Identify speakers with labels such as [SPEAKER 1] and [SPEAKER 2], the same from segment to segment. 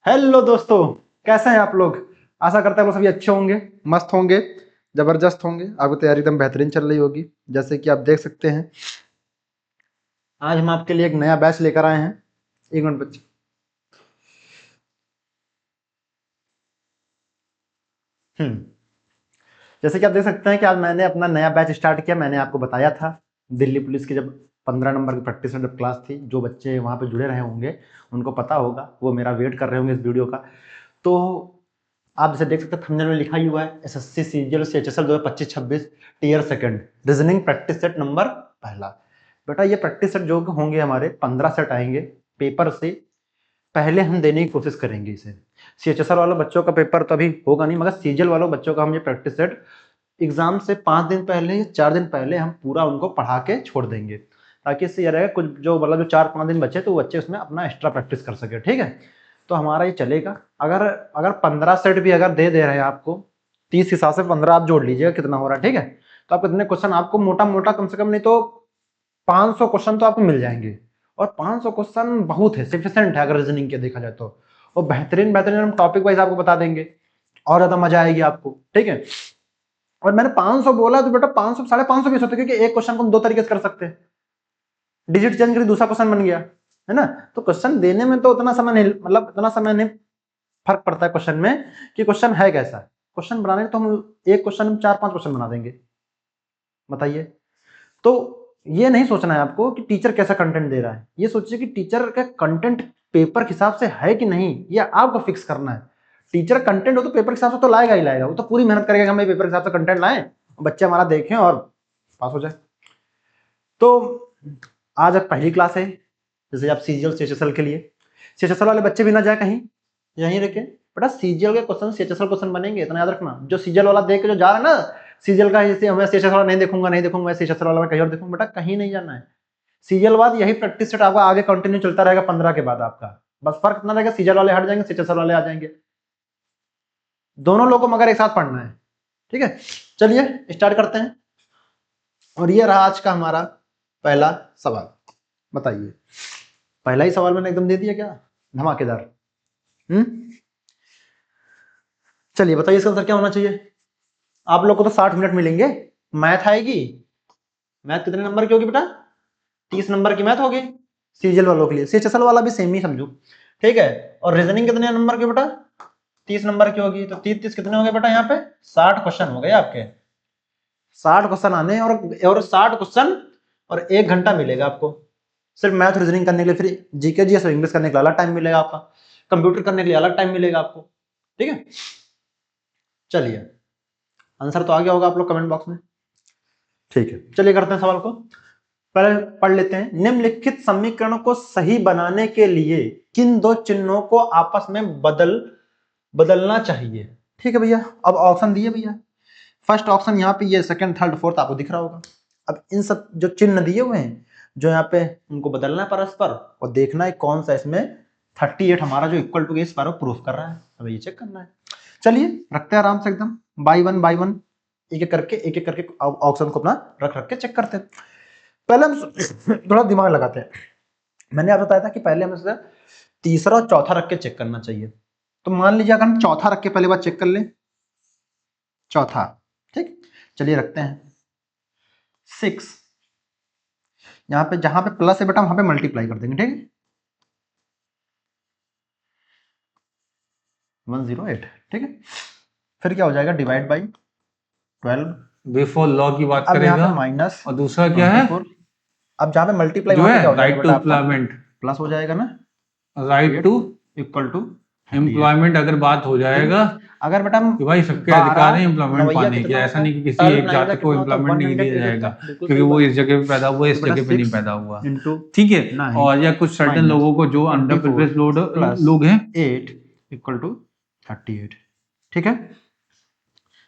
[SPEAKER 1] Hello दोस्तों, कैसे हैं आप लोग। आशा करता है आप लोग सभी अच्छे होंगे, मस्त होंगे, जबरदस्त होंगे। आपकी तैयारी एकदम बेहतरीन चल रही होगी। जैसे कि आप देख सकते हैं, आज हम आपके लिए एक नया बैच लेकर आए हैं। एक मिनट बच्चे। हम्म जैसे कि आप देख सकते हैं कि आज मैंने अपना नया बैच स्टार्ट किया। मैंने आपको बताया था दिल्ली पुलिस की जब 15 नंबर की प्रैक्टिस में जब क्लास थी, जो बच्चे वहाँ पे जुड़े रहे होंगे उनको पता होगा, वो मेरा वेट कर रहे होंगे इस वीडियो का। तो आप जैसे देख सकते हैं थंबनेल में लिखा ही हुआ है SSC CGL CHSL 2025-26 tier second reasoning practice set number पहला। बेटा ये प्रैक्टिस सेट जो होंगे हमारे 15 सेट आएंगे। पेपर से पहले हम देने की कोशिश करेंगे इसे। सीएचएसएल वालों बच्चों का पेपर तो अभी होगा नहीं, मगर सीजीएल वालों बच्चों का हम ये प्रैक्टिस सेट एग्जाम से 5 दिन पहले या 4 दिन पहले हम पूरा उनको पढ़ा के छोड़ देंगे, ताकि इससे यह रहेगा कुछ जो मतलब जो 4-5 दिन बचे तो बच्चे उसमें अपना एक्स्ट्रा प्रैक्टिस कर सके। ठीक है, तो हमारा ये चलेगा। अगर अगर 15 सेट भी अगर दे रहे हैं आपको, 30 के हिसाब से 15 आप जोड़ लीजिएगा कितना हो रहा है। ठीक है, तो आप कितने क्वेश्चन आपको मोटा मोटा कम से कम नहीं तो 500 क्वेश्चन तो आपको मिल जाएंगे। और 500 क्वेश्चन बहुत है, सफिशिएंट है अगर रीजनिंग के देखा जाए तो। और बेहतरीन बेहतरीन हम टॉपिक वाइज आपको बता देंगे, और ज्यादा मजा आएगी आपको। ठीक है, और मैंने 500 बोला तो बेटा 500 550 भी हो सकते हैं, क्योंकि एक क्वेश्चन को हम दो तरीके से कर सकते हैं। डिजिट चेंज करी दूसरा क्वेश्चन बन गया, है ना। तो क्वेश्चन देने में तो उतना समय नहीं, मतलब उतना समय नहीं फर्क पड़ता है क्वेश्चन में कि क्वेश्चन है कैसा। क्वेश्चन बनाने तो हम एक क्वेश्चन में 4-5 क्वेश्चन बना देंगे। बताइए, तो ये नहीं सोचना है आपको कि टीचर कैसा कंटेंट दे रहा है, ये सोचिए कि टीचर का कंटेंट पेपर के हिसाब से है कि नहीं, ये आपको फिक्स करना है। टीचर कंटेंट हो तो पेपर के हिसाब से तो लाएगा ही लाएगा, वो तो पूरी मेहनत करेगा कि हम पेपर के हिसाब से कंटेंट लाएं, बच्चे हमारा देखें और पास हो जाए। तो आज अब पहली क्लास है, जैसे आप सीजीएल सीएचएसएल के लिए, सीएचएसएल वाले बच्चे भी ना जाए कहीं, यहीं रखे। बेटा सीजीएल के क्वेश्चन सीएचएसएल क्वेश्चन बनेंगे, इतना याद रखना। जो सीजीएल वाला देख के जो जा रहा है ना, सीजीएल का जैसे मैं सीएचएसएल वाला नहीं देखूंगा, नहीं देखूंगा, मैं सीएचएसएल वाला मैं कहीं और देखूंगा, बेटा कहीं नहीं जाना है। सीजीएल बाद यही प्रैक्टिस सेट आपका आगे कंटिन्यू चलता रहेगा 15 के बाद आपका। बस फर्क इतना रहेगा, सीजीएल वाले हट जाएंगे, सीएचएसएल वाले आ जाएंगे। दोनों लोगों को मगर एक साथ पढ़ना है। ठीक है, चलिए स्टार्ट करते हैं। और ये रहा आज का हमारा पहला सवाल। बताइए, पहला ही सवाल मैंने एकदम दे दिया क्या, धमाकेदार। चलिए बताइए इसका आंसर क्या होना चाहिए। आप लोग को तो 60 मिनट मिलेंगे, मैथ आएगी। मैथ कितने नंबर की होगी बेटा, 30 नंबर की मैथ होगी सीजीएल वालों के लिए। सीएचएसएल वाला भी सेम ही समझो। ठीक है, और रीजनिंग कितने नंबर की बेटा, 30 नंबर की होगी। तो 30 कितने हो गए बेटा, यहाँ पे 60 क्वेश्चन हो गए आपके। 60 क्वेश्चन आने और 60 क्वेश्चन और 1 घंटा मिलेगा आपको सिर्फ मैथ रीजनिंग करने के लिए। फिर जीके जीएस और इंग्लिश करने के लिए अलग टाइम मिलेगा आपका, कंप्यूटर करने के लिए अलग टाइम मिलेगा आपको। ठीक है, चलिए आंसर तो आ गया होगा आप लोग कमेंट बॉक्स में। ठीक है, चलिए करते हैं सवाल को। पहले पढ़ लेते हैं, निम्नलिखित समीकरणों को सही बनाने के लिए किन दो चिन्हों को आपस में बदलना चाहिए। ठीक है भैया, अब ऑप्शन दिए भैया। फर्स्ट ऑप्शन यहाँ पे, ये सेकंड थर्ड फोर्थ आपको दिख रहा होगा। अब इन सब जो चिन्ह दिए हुए हैं, जो यहाँ पे उनको बदलना है परस्पर, और देखना है कौन सा इसमें 38 हमारा जो इक्वल टू इस पर प्रूफ कर रहा है, हमें ये चेक करना है। चलिए रखते हैं आराम से एकदम बाई वन एक एक करके ऑप्शन को अपना रख रख के चेक करते हैं। पहले हम थोड़ा दिमाग लगाते हैं। मैंने आपको बताया था कि पहले हमें से तीसरा और चौथा रख के चेक करना चाहिए। तो मान लीजिए अगर हम चौथा रख के पहले बार चेक कर लें, चौथा। ठीक, चलिए रखते हैं 6। यहाँ पे जहां पे प्लस है बेटा वहां पे मल्टीप्लाई कर देंगे। ठीक है, 108। ठीक है, फिर क्या हो जाएगा, डिवाइड बाई 12।
[SPEAKER 2] बिफोर लॉ की बात
[SPEAKER 1] अब यहाँ
[SPEAKER 2] करेगा।
[SPEAKER 1] पे माइनस
[SPEAKER 2] और दूसरा क्या है
[SPEAKER 1] 24। अब जहाँ पे मल्टीप्लाई
[SPEAKER 2] जो
[SPEAKER 1] वहां पे क्या
[SPEAKER 2] है
[SPEAKER 1] हो जाएगा
[SPEAKER 2] राइट टू
[SPEAKER 1] बेटा आपका,
[SPEAKER 2] एम्प्लॉयमेंट,
[SPEAKER 1] प्लस हो जाएगा ना,
[SPEAKER 2] right two
[SPEAKER 1] equal to 38।
[SPEAKER 2] Employment अगर बात हो जाएगा
[SPEAKER 1] अगर बेटा हम
[SPEAKER 2] कि भाई सबके अधिकार
[SPEAKER 1] 12
[SPEAKER 2] है एम्प्लॉयमेंट
[SPEAKER 1] नवैया
[SPEAKER 2] पाने के,
[SPEAKER 1] कितना
[SPEAKER 2] ऐसा
[SPEAKER 1] होता है,
[SPEAKER 2] नहीं कि किसी
[SPEAKER 1] 12
[SPEAKER 2] एक
[SPEAKER 1] 9
[SPEAKER 2] जाति को
[SPEAKER 1] कितना होता है,
[SPEAKER 2] एम्प्लॉयमेंट नहीं दिया
[SPEAKER 1] 108
[SPEAKER 2] जाएगा
[SPEAKER 1] होता है। बिल्कुल
[SPEAKER 2] क्योंकि
[SPEAKER 1] सही
[SPEAKER 2] वो
[SPEAKER 1] बात
[SPEAKER 2] इस जगह पे पैदा हुआ,
[SPEAKER 1] है।
[SPEAKER 2] इस
[SPEAKER 1] तो बेटा
[SPEAKER 2] जगह पे नहीं
[SPEAKER 1] 6
[SPEAKER 2] पैदा हुआ।
[SPEAKER 1] इंटू
[SPEAKER 2] ठीक है,
[SPEAKER 1] 9
[SPEAKER 2] और या कुछ सर्टन
[SPEAKER 1] माइनस
[SPEAKER 2] लोगों को जो अंडर
[SPEAKER 1] 24
[SPEAKER 2] प्रिविलेज्ड
[SPEAKER 1] प्लस
[SPEAKER 2] लोग हैं
[SPEAKER 1] 8 इक्वल टू 38। ठीक है,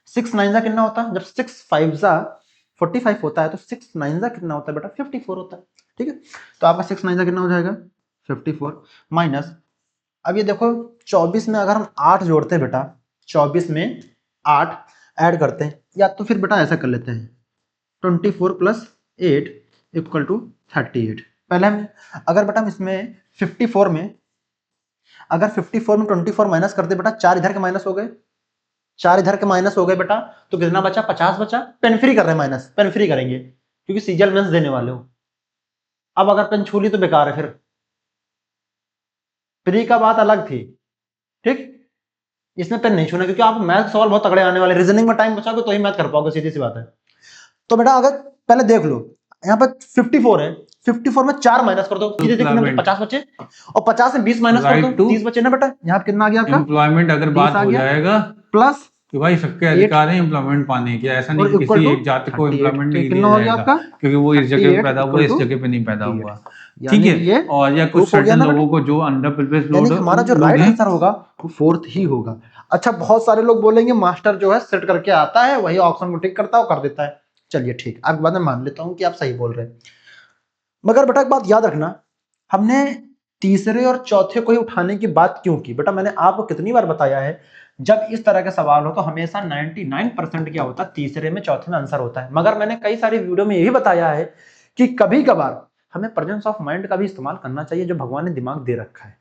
[SPEAKER 1] 6 9 जा कितना होता है, जब 6 5 जा 45 होता है, तो 6 9 जा कितना होता है बेटा, 54 होता है। ठीक है, तो आपका 6 9 जा कितना हो जाएगा, 54 माइनस। अब ये देखो 24 में अगर हम 8 जोड़ते हैं बेटा, 24 में 8 ऐड करते हैं, या तो फिर बेटा ऐसा कर लेते हैं 24 प्लस 8 इक्वल टू 38। पहले हम अगर बेटा हम इसमें 54 में अगर 54 में 24 माइनस कर दे बेटा, 4 इधर के माइनस हो गए, 4 इधर के माइनस हो गए बेटा, तो कितना बचा? 50 बचा। पेन फ्री कर रहे हैं, माइनस पेन फ्री करेंगे क्योंकि सीजीएल मेंस देने वाले हो। अब अगर पेन छू ली तो बेकार है, फिर फ्री का बात अलग थी, ठीक। इसमें पेन नहीं छूना क्योंकि आप मैथ सवाल बहुत तगड़े आने वाले, रीजनिंग में टाइम बचाओगे तो ही मैथ कर पाओगे, सीधी सी बात है। तो बेटा अगर पहले देख लो, यहाँ पर 54 है, 54 में 4 माइनस कर दो, सीधे देखिए 50 बचे, और 50 में 20 माइनस कर दो, 30 बचे ना बेटा। यहाँ पे कितना आ गया आपका?
[SPEAKER 2] एम्प्लॉयमेंट अगर बात हो जाएगा
[SPEAKER 1] प्लस
[SPEAKER 2] कि भाई सबके अधिकार है एम्प्लॉयमेंट पाने के, ऐसा नहीं कि किसी एक जाति को एम्प्लॉयमेंट नहीं दिया जाएगा क्योंकि वो इस जगह पे पैदा हुआ, इस जगह पे नहीं पैदा हुआ, ठीक है। और या कुछ सर्टेन लोगों को जो अंडर प्रिविलेज्ड लोग,
[SPEAKER 1] हमारा जो राइट आंसर होगा वो 4th ही होगा। अच्छा, बहुत सारे लोग बोलेंगे मास्टर जो है सेट करके आता है, वही ऑप्शन को टिक करता है और कर देता है। चलिए ठीक, आपके बाद में मान लेता हूँ कि आप सही बोल रहे हैं, मगर बेटा एक बात याद रखना, हमने तीसरे और चौथे को ही उठाने की बात क्यों की? बेटा मैंने आपको कितनी बार बताया है, जब इस तरह के सवाल हो तो हमेशा 99% क्या होता है, तीसरे में चौथे में आंसर होता है। मगर मैंने कई सारी वीडियो में यही बताया है कि कभी कभार हमें प्रेजेंस ऑफ माइंड का भी इस्तेमाल करना चाहिए, जो भगवान ने दिमाग दे रखा है।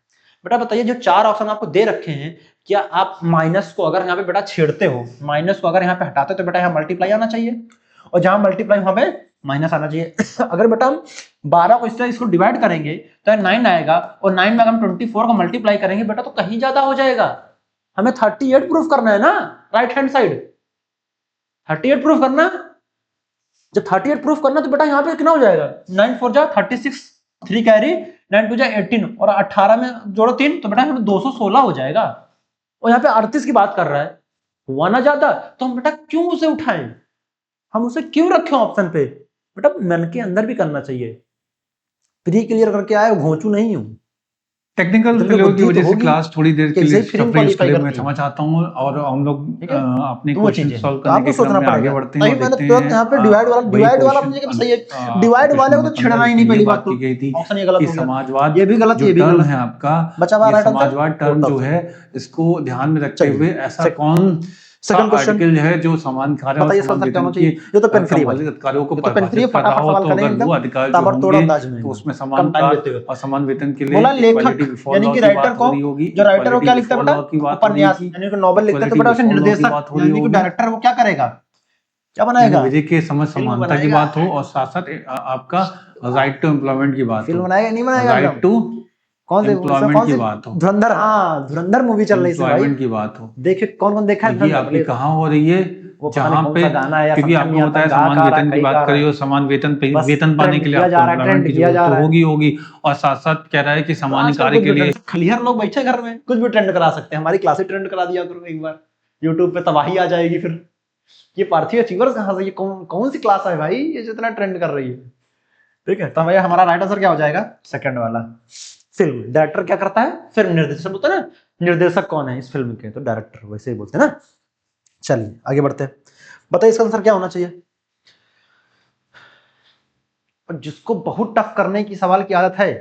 [SPEAKER 1] बेटा बताइए, जो 4 ऑप्शन आपको दे रखे हैं, क्या आप माइनस को अगर यहाँ पे बेटा छेड़ते हो, माइनस को अगर यहाँ पे हटाते हो तो बेटा यहाँ मल्टीप्लाई आना चाहिए, और जहां मल्टीप्लाई वहां पे माइनस आना चाहिए। अगर बेटा हम 12 को इससे इसको डिवाइड करेंगे तो 9 आएगा, और 9 में अगर हम 24 को मल्टीप्लाई करेंगे बेटा तो कहीं ज्यादा हो जाएगा। हमें 38 प्रूफ करना है ना, राइट हैंड साइड 38 प्रूफ करना। जब 38 प्रूफ करना तो बेटा यहाँ पे कितना हो जाएगा, 9 4 जा 36, 3 कैरी, 9 2 जा 18, और 18 में जोड़ो 3 तो बेटा यहाँ पे 216 हो जाएगा। और यहाँ पे 38 की बात कर रहा है, हुआ ना ज्यादा, तो हम बेटा क्यों उसे उठाएं, हम उसे क्यों रखें ऑप्शन पे? बेटा मन के अंदर भी करना चाहिए, प्री क्लियर करके आए, घोंचू नहीं हूं।
[SPEAKER 2] टेक्निकल फेलियर की वजह से क्लास थोड़ी देर के लिए स्टॉप रही, उसके लिए मैं क्षमा चाहता हूं, और हम लोग अपने क्वेश्चन सॉल्व करने के क्रम में आगे बढ़ते हैं और देखते हैं।
[SPEAKER 1] यहाँ पे डिवाइड वाला मुझे सही है, डिवाइड वाले को तो छेड़ना ही नहीं, पहली बात
[SPEAKER 2] की गई थी
[SPEAKER 1] ऑप्शन ये गलत हो गया,
[SPEAKER 2] समाजवाद
[SPEAKER 1] ये भी गलत, ये भी गलत
[SPEAKER 2] है आपका,
[SPEAKER 1] बचा हुआ राइट आंसर।
[SPEAKER 2] समाजवाद टर्म जो है इसको ध्यान में रखते हुए ऐसा कौन
[SPEAKER 1] सेकंड क्वेश्चन
[SPEAKER 2] है जो समान कार्य और समान वेतन की
[SPEAKER 1] ये तो पेन फ्री वाले
[SPEAKER 2] अधिकारियों को
[SPEAKER 1] परिभाषित कर रहा हो, तो अगर वो
[SPEAKER 2] अधिकार जो होंगे तो उसमें समान कार्य और समान वेतन के लिए
[SPEAKER 1] बोला लेखक यानी कि राइटर को, जो राइटर को क्या लिखता है बेटा, उपन्यास यानी कि नॉवेल लिखता है, तो बेटा उसे निर्देशक यानी कि डायरेक्टर वो क्या करेगा, क्या बनाएगा,
[SPEAKER 2] विजय के समझ समानता की बात हो, और साथ साथ आपका राइट टू एम्प्लॉयमेंट की बात हो,
[SPEAKER 1] फिल्म बनाएगा नहीं बनाएगा,
[SPEAKER 2] राइट टू
[SPEAKER 1] कौन से
[SPEAKER 2] एम्प्लॉयमेंट की बात हो,
[SPEAKER 1] धुरंधर, हाँ धुरंधर मूवी चल रही है भाई
[SPEAKER 2] की बात हो,
[SPEAKER 1] देखिए कौन कौन देखा है,
[SPEAKER 2] ये आपकी कहाँ हो रही है, जहाँ पे क्योंकि आपको बताया समान वेतन की बात करी, और समान वेतन पाने के लिए आपको होगी, और साथ साथ कह रहा है कि समान कार्य के लिए
[SPEAKER 1] खलिहर लोग बैठे घर में कुछ भी ट्रेंड करा सकते हैं, हमारी क्लासेस ट्रेंड करा दिया करो एक बार, यूट्यूब पे तबाही आ जाएगी फिर। ये पार्थिव अचीवर्स कहाँ से, ये कौन सी क्लास है भाई ये जितना ट्रेंड कर रही है, ठीक है। तो भैया हमारा राइट आंसर क्या हो जाएगा, सेकंड वाला। फिल्म डायरेक्टर क्या करता है, फिल्म निर्देशक बोलते हैं ना, निर्देशक कौन है इस फिल्म के, तो डायरेक्टर, वैसे ही बोलते हैं ना। चलिए आगे बढ़ते हैं, बताइए इसका आंसर क्या होना चाहिए। और जिसको बहुत टफ करने की सवाल की आदत है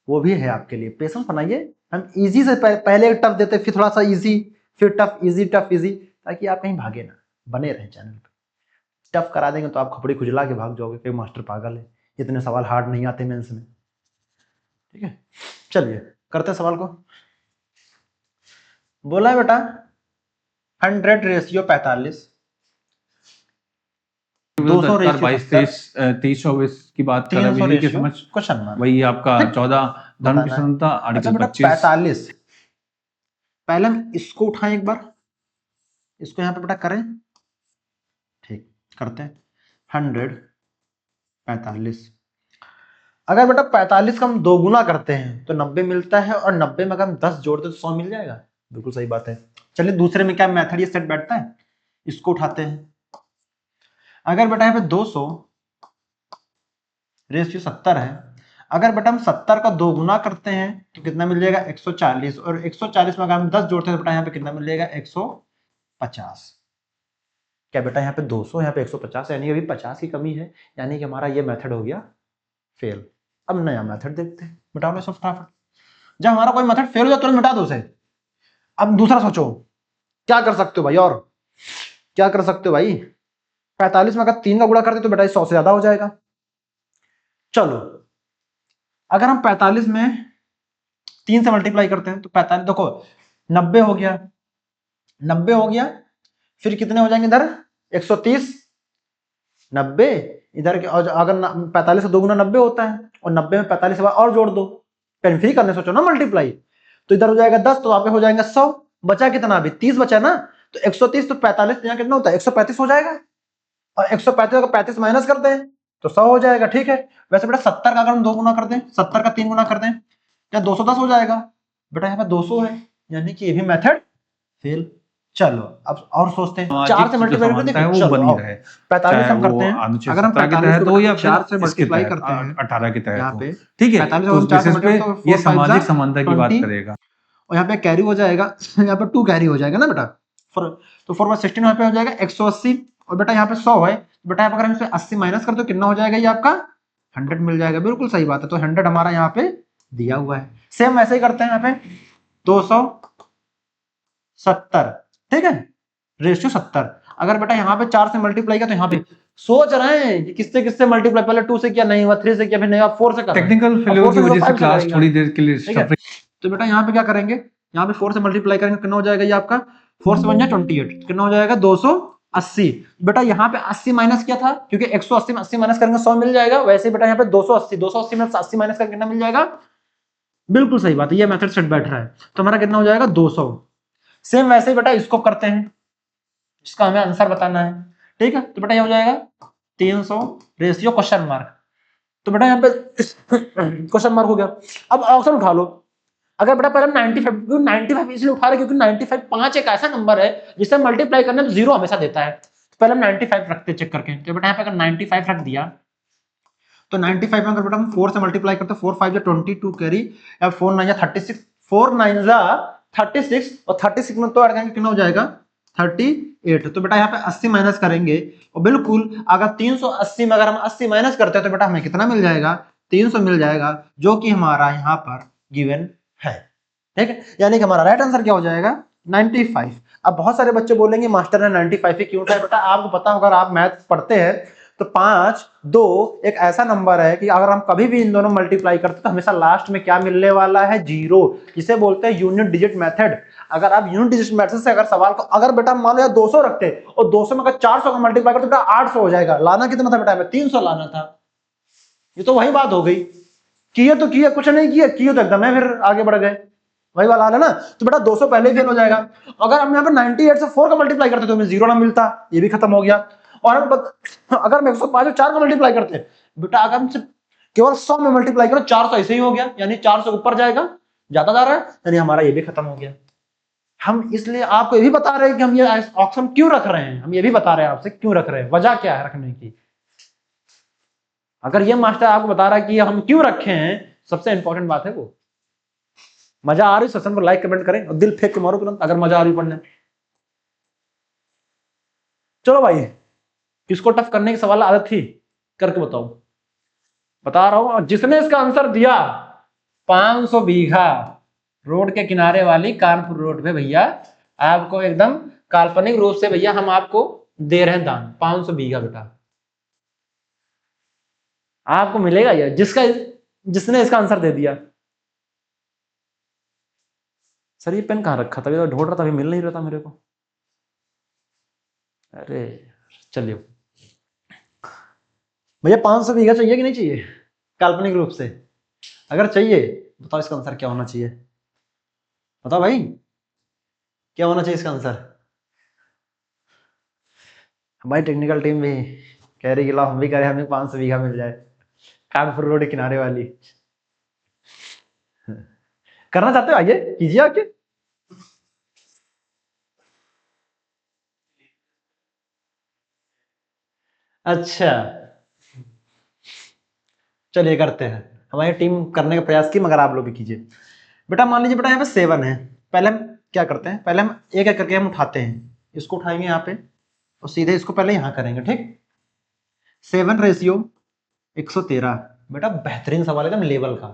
[SPEAKER 1] वो भी है आपके लिए, पेशेंस बनाइए। हम इजी से पहले टफ देते, फिर थोड़ा सा इजी, फिर टफ इजी, टफ इजी, ताकि आप कहीं भागे ना, बने रहे चैनल पे। टफ करा देंगे तो आप खपड़ी खुजला के भाग जाओगे कि मास्टर पागल है, इतने सवाल हार्ड नहीं आते मेंस में, ठीक है। चलिए करते हैं सवाल को। बोला है बेटा 100 रेशियो 45, 200
[SPEAKER 2] 23-24 की बात कर रहे हैं, समझ
[SPEAKER 1] क्वेश्चन
[SPEAKER 2] वही आपका 14 धर्म की स्वतंत्रता, आर्टिकल 25
[SPEAKER 1] 45। पहले हम इसको उठाएं एक बार, इसको यहाँ पे बेटा करें, ठीक करते हैं। 100 45, अगर बेटा 45 का हम 2 गुना करते हैं तो 90 मिलता है, और 90 में अगर हम 10 जोड़ते तो 100 मिल जाएगा, बिल्कुल सही बात है। चलिए दूसरे में क्या मेथड ये सेट बैठता है, इसको उठाते हैं। अगर बेटा यहाँ पे 200 रेशियो 70 है, अगर बेटा हम 70 का 2 गुना करते हैं तो कितना मिल जाएगा, 140, और 140 में अगर हम 10 जोड़ते हैं तो बेटा यहाँ पे कितना मिल जाएगा, 150। क्या बेटा यहाँ पे 200, यहाँ पे 150, यानी अभी 50 की कमी है, यानी कि हमारा ये मेथड हो गया फेल। अब नया मेथड देखते हैं, मिटा लो सब फटाफट। जब हमारा कोई मेथड फेल हो जाए तुरंत मिटा दो उसे। अब दूसरा सोचो क्या कर सकते हो भाई, और क्या कर सकते हो भाई। 45 में अगर 3 का गुणा करते तो बेटा 100 से ज्यादा हो जाएगा। चलो अगर हम 45 में 3 से मल्टीप्लाई करते हैं तो 45, देखो 90 हो गया, 90 हो गया, फिर कितने हो जाएंगे इधर 130, 90 इधर के, और अगर 45 से 2 गुना 90 होता है, और 90 में 45 और जोड़ दो, पेन फ्री करने सोचो ना मल्टीप्लाई, तो इधर हो जाएगा 10, तो यहाँ पे हो जाएगा 100, बचा कितना अभी 30 बचा ना, तो 130 तो 45 यहाँ कितना होता है 135 हो जाएगा, और 135 का 35 माइनस कर दें तो 100 हो जाएगा। ठीक है, वैसे बेटा 70 का अगर हम 2 गुना कर दें, 70 का 3 गुना कर दें, क्या 210 हो जाएगा बेटा, यहाँ पे 200 है, यानी कि ये भी मेथड फेल। चलो अब और सोचते हैं, 4 से मल्टीप्लाई करते हैं, वो बनी रहे 45 हम करते हैं, अगर हम 45 को या 4 से मल्टीप्लाई करते हैं 18 के तहत हो, ठीक है, 45 और 4 से मल्टीप्लाई तो ये सामाजिक समानता की बात करेगा, और यहाँ पे कैरी हो जाएगा, यहाँ पे 2 कैरी हो जाएगा ना बेटा, तो 4 बाय 16 यहाँ पे हो जाएगा 180, और बेटा यहाँ पे 100 है, बेटा यहाँ पे अगर हम इसे 80 माइनस कर दो कितना हो जाएगा, ये आपका 100 मिल जाएगा, बिल्कुल सही बात है, तो 100 हमारा यहाँ पे दिया हुआ है। सेम वैसे ही करते हैं, यहाँ पे 270, ठीक है, रेशियो 70, अगर बेटा यहाँ पे 4 से मल्टीप्लाई किया तो यहाँ पे सोच रहे हैं कि किससे किससे मल्टीप्लाई, पहले 2 से किया नहीं हुआ, 3 से किया फिर नहीं हुआ, 4 से कर
[SPEAKER 2] टेक्निकल फेलियर की वजह से क्लास थोड़ी देर के लिए
[SPEAKER 1] स्टॉप। तो बेटा यहाँ पे क्या करेंगे, यहाँ पे 4 से मल्टीप्लाई करेंगे कितना हो जाएगा, ये आपका 4 से बन जाए 28, कितना हो जाएगा 280, बेटा यहाँ पे 80 माइनस किया था, क्योंकि 180 में 80 माइनस करेंगे 100 मिल जाएगा, वैसे बेटा यहाँ पे 280 में 80 माइनस करके कितना मिल जाएगा, बिल्कुल सही बात है, ये मेथड सेट बैठ रहा है, तो हमारा कितना हो जाएगा 200। सेम वैसे ही बेटा इसको करते हैं, इसका हमें आंसर बताना है, ठीक है, तो बेटा ये हो जाएगा 300 रेशियो क्वेश्चन मार्क, तो बेटा यहाँ पे क्वेश्चन मार्क हो गया। अब ऑप्शन उठा लो, अगर बेटा पहले 95 इसलिए उठा रहे क्योंकि 95 5 एक ऐसा नंबर है जिसे मल्टीप्लाई करने तो 0 हमेशा देता है, तो पहले हम 95 रखते चेक करके, तो बेटा यहाँ पे अगर 95 रख दिया तो 95 में अगर बेटा हम 4 से मल्टीप्लाई करते, 4 5 22 कैरी, या 4 9 36, 4 9 36, और 36 में तो ऐड करेंगे कितना हो जाएगा 38, तो बेटा यहाँ पे 80 माइनस करेंगे, और बिल्कुल अगर 380 में अगर हम 80 माइनस करते हैं तो बेटा हमें कितना मिल जाएगा 300 मिल जाएगा, जो कि हमारा यहाँ पर गिवन है, ठीक है, यानी कि हमारा राइट आंसर क्या हो जाएगा 95। अब बहुत सारे बच्चे बोलेंगे मास्टर ने 95 ही क्यों उठाया, बेटा आपको पता होगा, आप मैथ पढ़ते हैं तो 5 2 एक ऐसा नंबर है कि अगर हम कभी भी इन दोनों मल्टीप्लाई करते तो हमेशा लास्ट में क्या मिलने वाला है 0, जिसे बोलते हैं यूनिट डिजिट मेथड। अगर आप यूनिट डिजिट मेथड से अगर सवाल को अगर बेटा मान लो यार 200 रखते और 200 में अगर 400 का मल्टीप्लाई करते बेटा 800 हो जाएगा, लाना कितना था बेटा हमें 300 लाना था, ये तो वही बात हो गई, किए तो किए, कुछ नहीं किए, किए तो एकदम है फिर आगे बढ़ गए, वही वाला है ना, तो बेटा 200 पहले ही फेल हो जाएगा। अगर हम यहाँ पे 98 से 4 का मल्टीप्लाई करते तो हमें 0 ना मिलता, ये भी खत्म हो गया। और अगर हम 105 और 4 का मल्टीप्लाई करते बेटा अगर हम केवल 100 में मल्टीप्लाई करो 400 ऐसे ही हो गया, यानी 400 ऊपर जाएगा, ज्यादा जा रहा है, यानी हमारा ये भी खत्म हो गया। हम इसलिए आपको ये भी बता रहे हैं कि हम ये ऑप्शन क्यों रख रहे हैं, हम ये भी बता रहे हैं आपसे क्यों रख रहे हैं, वजह क्या है रखने की। अगर ये मास्टर आपको बता रहा है कि हम क्यों रखे हैं, सबसे इंपॉर्टेंट बात है वो। मजा आ रही सेशन पर लाइक कमेंट करें और दिल फेंक के मारो तुरंत अगर मजा आ रही पढ़ने। चलो भाई, किसको टफ करने की सवाल आदत थी करके बताओ, बता रहा हूं। और जिसने इसका आंसर दिया 500 बीघा रोड के किनारे वाली कानपुर रोड पे भैया आपको एकदम काल्पनिक रूप से भैया हम आपको दे रहे हैं दान 500 बीघा बेटा आपको मिलेगा ये, जिसने इसका आंसर दे दिया। सर ये पेन कहाँ रखा था, तो ढूंढ रहा था, अभी मिल नहीं रहा था मेरे को। अरे चलिए भैया 500 बीघा चाहिए कि नहीं चाहिए काल्पनिक रूप से, अगर चाहिए बताओ इसका आंसर क्या होना चाहिए, बताओ भाई क्या होना चाहिए इसका आंसर। हमारी टेक्निकल टीम भी कह रही कि हम भी कह रहे हमें 500 बीघा मिल जाए कानपुर रोड के किनारे वाली। करना चाहते हो आइए कीजिए आके। अच्छा चलिए करते हैं, हमारी टीम करने का प्रयास की मगर आप लोग भी कीजिए। बेटा मान लीजिए बेटा यहाँ पे 7 है, पहले हम क्या करते हैं, पहले हम एक एक करके हम उठाते हैं, इसको उठाएंगे यहाँ पे और सीधे इसको पहले यहाँ करेंगे, ठीक। 7 रेशियो 113 बेटा बेहतरीन सवाल है लेवल का,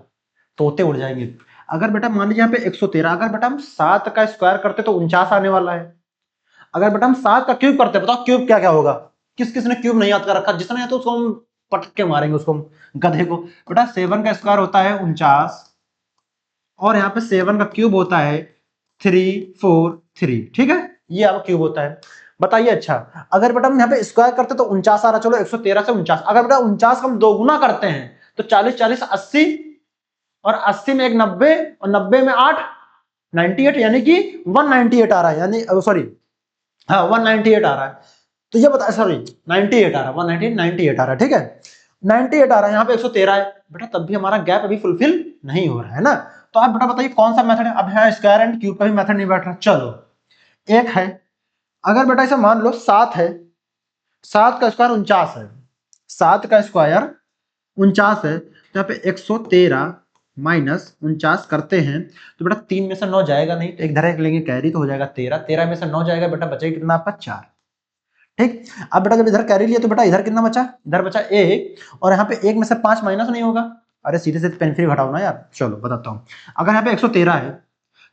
[SPEAKER 1] तोते उड़ जाएंगे। अगर बेटा मान लीजिए यहाँ पे 113, अगर बेटा हम 7 का स्क्वायर करते तो 49 आने वाला है। अगर बेटा हम 7 का क्यूब करते बताओ क्यूब क्या क्या होगा, किस किसने क्यूब नहीं याद कर रखा, जिसने याद तो उसको हम पटक के मारेंगे उसको गधे को। बेटा 7 का स्क्वायर होता है 49 और यहाँ पे 7 का क्यूब होता है 3 4 3, ठीक है, ये आपका क्यूब होता है। बताइए अच्छा, अगर बेटा हम यहाँ पे स्क्वायर करते तो 49 आ रहा, चलो 113 से 49, अगर बेटा 49 का हम दोगुना करते हैं तो 40 40 80, और 80 में एक 90, और 90 में 8 98, यानी कि 198 आ रहा है, यानी सॉरी हाँ 198 आ रहा है। तो ये बता, सॉरी 98 आ रहा है, 198 आ रहा है, ठीक है 98 आ रहा है, यहाँ पे 113 है बेटा, तब भी हमारा गैप अभी फुलफिल नहीं हो रहा है ना। तो आप बेटा बताइए कौन सा मेथड है। अब यहाँ स्क्वायर एंड क्यूब का भी मेथड नहीं बैठ रहा। चलो एक है, अगर बेटा इसे मान लो 7 है, 7 का स्क्वायर 49 है, 7 का स्क्वायर 49 है, तो यहाँ पे 113 माइनस 49 करते हैं तो बेटा 3 में से 9 जाएगा नहीं, तो एक धरा एक लेंगे कैरी, तो हो जाएगा 13, 13 में से 9 जाएगा बेटा, बचेगा कितना आपका 4, ठीक। अब बेटा जब इधर कैरी लिया तो बेटा इधर कितना बचा, इधर बचा 1, और यहाँ पे 1 में से 5 माइनस नहीं होगा, अरे सीधे से पेन फ्री घटाओ ना यार। चलो बताता हूँ, अगर यहाँ पे 113 है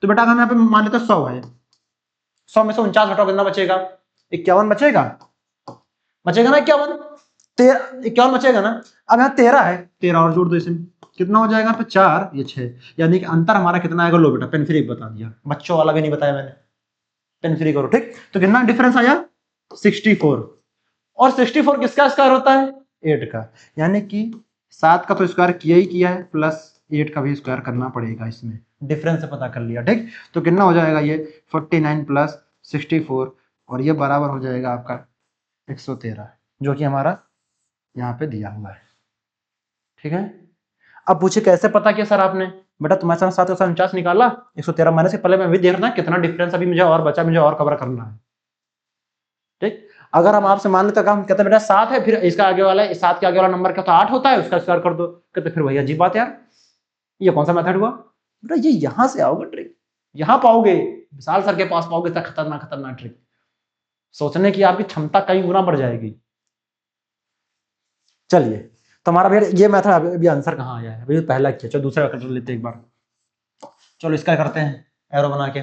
[SPEAKER 1] तो बेटा अगर हम यहाँ पे मान लेते 100 है, 100 में से 49 घटाओ कितना बचेगा, 51 बचेगा, बचेगा ना 51, 51 बचेगा ना। अब यहाँ 13 है, 13 और जोड़ दो इसमें, कितना हो जाएगा यहाँ पे 4, ये 6, यानी कि अंतर हमारा कितना आएगा, लो बेटा पेन फ्री बता दिया, बच्चों वाला भी नहीं बताया मैंने, पेन फ्री करो, ठीक। तो कितना डिफरेंस आया 64, और 64 किसका स्क्वायर होता है, 8 का, यानी कि 7 का तो स्क्वायर किया ही किया है, प्लस 8 का भी स्क्वायर करना पड़ेगा, इसमें डिफरेंस से पता कर लिया, ठीक। तो कितना हो जाएगा ये 49 प्लस 64, और ये बराबर हो जाएगा आपका 113, जो कि हमारा यहाँ पे दिया हुआ है, ठीक है। अब पूछे कैसे पता किया सर आपने, बेटा तुम्हारे साथ 749 निकाला, 113 माइनस के, पहले मैं भी देखना कितना डिफरेंस अभी मुझे और बचा, मुझे और कवर करना है, ठीक। अगर हम आपसे मान लेते हम कहते बेटा 7 है, फिर इसका आगे वाला 7 के आगे वाला नंबर क्या होता है 8 होता है, उसका स्क्वायर कर दो, कहते फिर वही अजीब बात है यार, ये कौन सा मेथड हुआ बेटा, ये यहां से आओगे ट्रिक, यहां पाओगे, विशाल सर के पास पाओगे, इतना खतरनाक खतरनाक ट्रिक, सोचने की आपकी क्षमता कई गुना बढ़ जाएगी। चलिए तो हमारा भैया ये मेथड अभी आंसर कहाँ आया है, अभी पहला किया, चलो दूसरा कर लेते एक बार, चलो इसका करते हैं एरो बना के।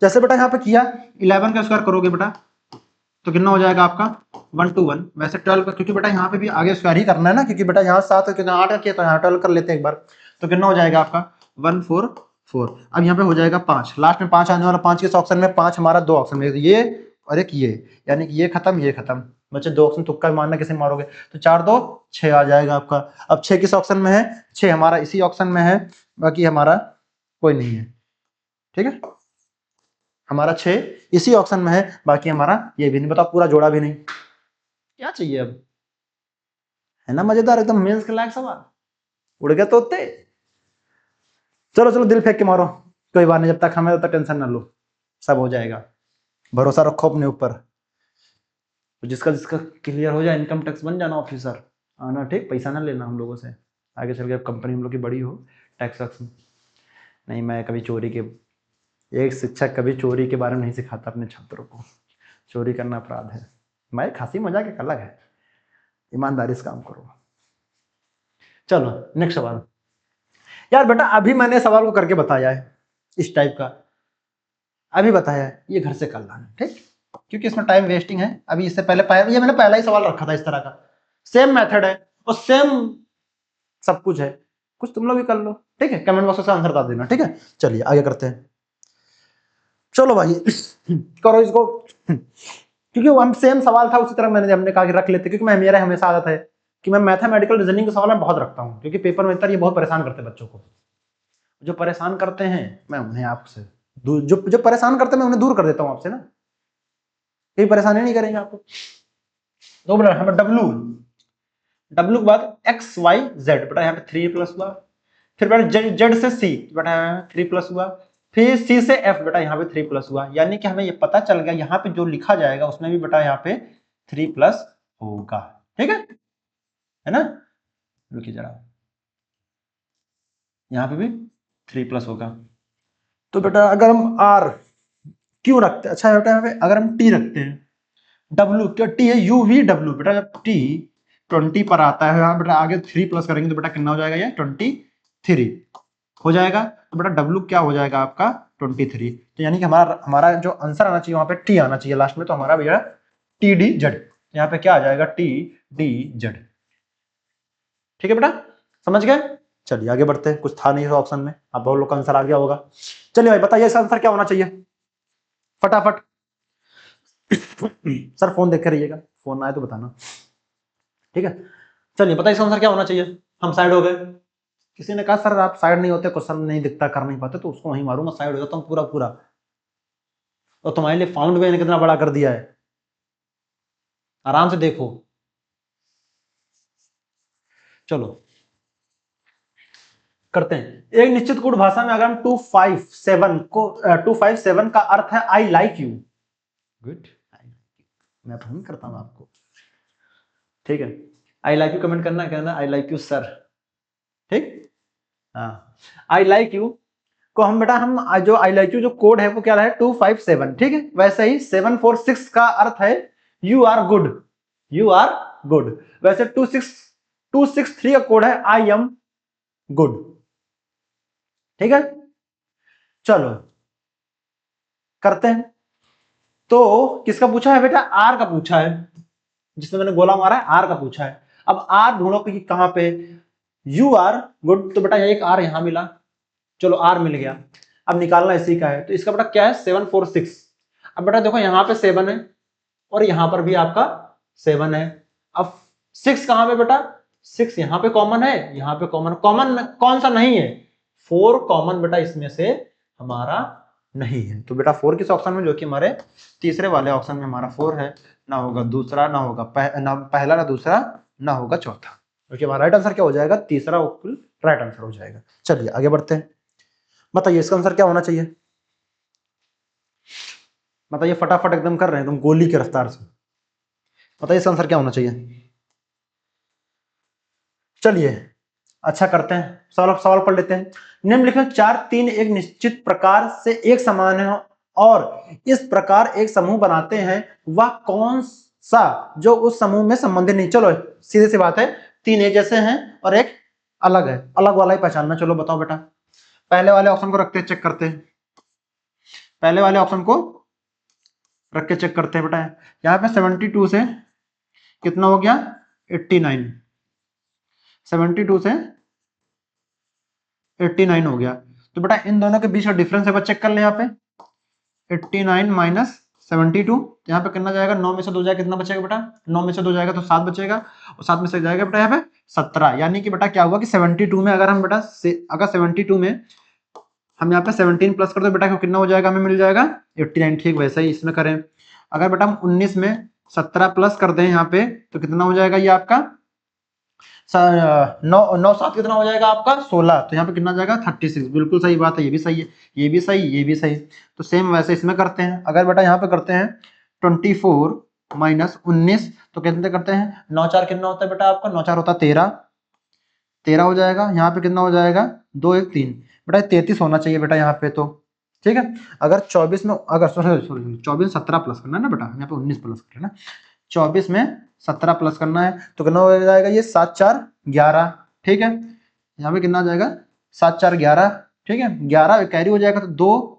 [SPEAKER 1] जैसे बेटा यहाँ पे किया 11 का स्क्वायर करोगे बेटा तो कितना हो जाएगा आपका 121, वैसे 12 का, क्योंकि बेटा यहाँ पे भी आगे स्क्वायर ही करना है ना, क्योंकि बेटा यहाँ 7 कितना 8 का किया, तो यहाँ 12 कर लेते हैं एक बार, तो कितना हो जाएगा आपका 144। अब यहाँ पे हो जाएगा 5, लास्ट में 5 आने वाला, 5 किस ऑप्शन में, 5 हमारा 2 ऑप्शन में, ये और एक ये, यानी कि ये खत्म ये खत्म, बच्चे 2 ऑप्शन तुक्का मारना, किसे मारोगे, तो 4 2 6 आ जाएगा आपका। अब 6 किस ऑप्शन में है, 6 हमारा इसी ऑप्शन में है, बाकी हमारा कोई नहीं है, ठीक है, हमारा 6 इसी ऑप्शन में है, बाकी हमारा ये भी नहीं, बताओ पूरा जोड़ा भी नहीं, क्या चाहिए अब, है ना मजेदार एकदम, मेंस के लायक सवाल, उड़ गए तोते। चलो चलो दिल फेंक के मारो, कोई बात नहीं, जब तक हमें तब तक टेंशन ना लो, सब हो जाएगा, भरोसा रखो अपने ऊपर, तो जिसका जिसका क्लियर हो जाए इनकम टैक्स बन जाना ऑफिसर, आना, ठीक, पैसा ना लेना हम लोगों से, आगे चल के अब कंपनी हम लोग की बड़ी हो, टैक्स वैक्स नहीं, मैं कभी चोरी के, एक शिक्षक कभी चोरी के बारे में नहीं सिखाता अपने छात्रों को, चोरी करना अपराध है, मैं खांसी मजाक एक अलग है, ईमानदारी से काम करो। चलो नेक्स्ट सवाल, यार बेटा अभी मैंने सवाल को करके बताया है, इस टाइप का अभी बताया है, ये घर से कर लाना, ठीक, क्योंकि इसमें टाइम वेस्टिंग है। अभी इससे पहले ये मैंने पहला ही सवाल रखा था इस तरह का, सेम मेथड है और सेम सब कुछ है, कुछ तुम लोग भी कर लो, ठीक है, कमेंट बॉक्स में आंसर बता देना, ठीक है। चलिए आगे करते हैं, चलो भाई करो इसको, क्योंकि वो हम सेम सवाल था उसी तरह हमने कहा कि रख लेते, क्योंकि मेरा हमेशा आदत है कि मैं मैथमेटिकल रीजनिंग के सवाल में बहुत रखता हूँ, क्योंकि पेपर में इतना ये बहुत परेशान करते हैं बच्चों को, जो परेशान करते हैं मैं उन्हें आपसे जो परेशान करते हैं मैं उन्हें दूर कर देता हूँ आपसे ना, कोई परेशानी नहीं करेंगे आपको। तो बेटा हमें डब्ल्यू के बाद एक्स वाई जेड, बेटा यहाँ पे 3 प्लस हुआ, फिर बेटा जेड से सी, बेटा 3 प्लस हुआ, फिर सी से एफ, बेटा यहाँ पे 3 प्लस हुआ, यानी कि हमें ये पता चल गया यहाँ पे जो लिखा जाएगा उसमें भी बेटा यहाँ पे 3 प्लस होगा, ठीक है ना, रुकिए जरा, यहाँ पे भी 3 प्लस होगा। तो बेटा अगर हम आर क्यों रखते हैं, अच्छा बेटा यहाँ पे अगर हम टी रखते हैं, डब्ल्यू क्या टी है, यू वी डब्ल्यू, बेटा जब टी 20 पर आता है, यहाँ बेटा आगे 3 प्लस करेंगे तो बेटा कितना हो जाएगा, ये 23 हो जाएगा, तो बेटा डब्ल्यू क्या हो जाएगा आपका 23, तो यानी कि हमारा जो आंसर आना चाहिए वहां पे टी आना चाहिए लास्ट में, तो हमारा भैया टी डी जेड, यहाँ पे क्या आ जाएगा टी डी जेड, ठीक है बेटा समझ गए। चलिए आगे बढ़ते हैं, कुछ था नहीं ऑप्शन में, अब बहुत लोग का आंसर आ गया होगा। चलिए भाई बताइए इसका आंसर क्या होना चाहिए फटाफट। सर फोन देख कर रहिएगा, फोन आए तो बताना, ठीक है। चलिए बताइए इसका आंसर क्या होना चाहिए। हम साइड हो गए, किसी ने कहा सर आप साइड नहीं होते, क्वेश्चन नहीं दिखता, कर नहीं पाते, तो उसको वहीं मारूंगा, साइड हो जाता हूँ पूरा पूरा। और तुम्हारे लिए फाउंड मैंने कितना बड़ा कर दिया है, आराम से देखो। चलो करते हैं। एक निश्चित गुण भाषा में अगर हम 257 को 257 का अर्थ है आई लाइक यू, गुड, मैं फोन करता हूं आपको, ठीक है। आई लाइक यू कमेंट करना, कहना आई लाइक यू सर, ठीक। हाँ आई लाइक यू को हम बेटा हम जो आई लाइक यू जो कोड है वो क्या है 257, ठीक है। वैसे ही 746 का अर्थ है you are good, you are good. वैसे 263 का कोड है आई एम गुड, ठीक है। चलो करते हैं। तो किसका पूछा है बेटा, आर का पूछा है, जिसमें मैंने गोला मारा है आर का पूछा है। अब आर ढूंढो कि कहां पे, यू आर गुड, तो बेटा एक आर यहां मिला, चलो आर मिल गया। अब निकालना इसी का है, तो इसका बेटा क्या है 746। अब बेटा देखो यहां पे 7 है और यहां पर भी आपका 7 है। अब 6 कहां पे बेटा, 6 यहां पे कॉमन है, यहां पे कॉमन, कॉमन कौन सा नहीं है, 4 कॉमन बेटा इसमें से हमारा नहीं है। तो बेटा 4 किस ऑप्शन में, जो कि हमारे तीसरे वाले ऑप्शन में हमारा 4 है, ना होगा दूसरा, ना होगा ना पहला, ना दूसरा, ना होगा चौथा। क्योंकि हमारा राइट आंसर क्या हो जाएगा, तीसरा राइट आंसर हो जाएगा। चलिए आगे बढ़ते हैं। बताइए इसका आंसर क्या होना चाहिए, बताइए फटाफट, एकदम कर रहे हैं तुम गोली की रफ्तार से, बताइए इसका आंसर क्या होना चाहिए। चलिए अच्छा करते हैं, सवाल पढ़ लेते हैं। निम्नलिखित 4 3 एक निश्चित प्रकार से एक समान है और इस प्रकार एक समूह बनाते हैं, वह कौन सा जो उस समूह में संबंधित नहीं। चलो सीधे सी बात है, 3 एक जैसे हैं और एक अलग है, अलग वाला ही पहचानना। चलो बताओ बेटा, पहले वाले ऑप्शन को रखते हैं, चेक करते हैं, पहले वाले ऑप्शन को रख के चेक करते हैं बेटा। यहाँ पे 72 से कितना हो गया 89, 72 से 89 हो गया। तो बेटा इन दोनों के बीच का डिफरेंस है, चेक कर ले। यहाँ पे 89 माइनस 72, यहाँ पे कितना जाएगा, 9 में से 2 जाएगा, कितना बचेगा बेटा, 9 में से 2 जाएगा तो 7 बचेगा, और 7 में से जाएगा बेटा यहाँ पे 17। यानी कि बेटा क्या हुआ कि 72 में अगर हम बेटा अगर 72 में हम यहाँ पे 17 प्लस कर दो बेटा, कितना हो जाएगा, हमें मिल जाएगा 89। ठीक वैसे ही इसमें करें, अगर बेटा हम 19 में 17 प्लस कर दें यहाँ पे, तो कितना हो जाएगा ये आपका 9 7 कितना हो जाएगा आपका 16। तो यहाँ पे कितना जाएगा 36। बिल्कुल सही बात है, ये भी सही है, ये भी सही, ये भी सही। तो सेम वैसे इसमें करते हैं। अगर बेटा यहाँ पे करते हैं 24 माइनस 19, तो कितने करते हैं, 9 4 कितना होता है बेटा आपका, 9 4 होता है 13, 13 हो जाएगा। यहाँ पे कितना हो जाएगा 2 1 3, बेटा 33 होना चाहिए बेटा यहाँ पे। तो ठीक है, अगर 24 में, अगर सॉरी 24 17 प्लस करना है ना बेटा, यहाँ पे 19 प्लस करना है, 24 में 17 प्लस करना है, तो कितना हो जाएगा ये 7 4 11। ठीक है, यहाँ पे कितना आ जाएगा 7 4 11, ठीक है, 11 कैरी हो जाएगा, तो 2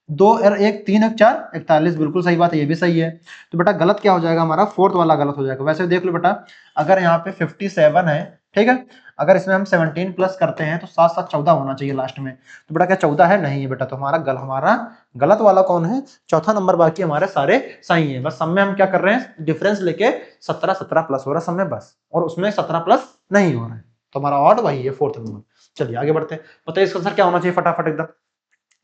[SPEAKER 1] 2 और 1 3 1 4 41। बिल्कुल सही बात है, ये भी सही है। तो बेटा गलत क्या हो जाएगा हमारा, फोर्थ वाला गलत हो जाएगा। वैसे देख लो बेटा, अगर यहाँ पे 57 है, ठीक है, अगर इसमें हम 17 प्लस करते हैं तो 7 7 14 होना चाहिए लास्ट में। तो बेटा क्या 14 है, नहीं है बेटा। तो हमारा गलत वाला कौन है, चौथा नंबर। बाकी हमारे सारे सही है, बस सब में हम क्या कर रहे हैं, डिफरेंस लेके 17 17 प्लस हो रहा है सब में बस, और उसमें 17 प्लस नहीं हो रहा है। तो हमारा ऑड वही है, फोर्थ नंबर। चलिए आगे बढ़ते हैं। बताइए इसका आंसर क्या होना चाहिए फटाफट एकदम।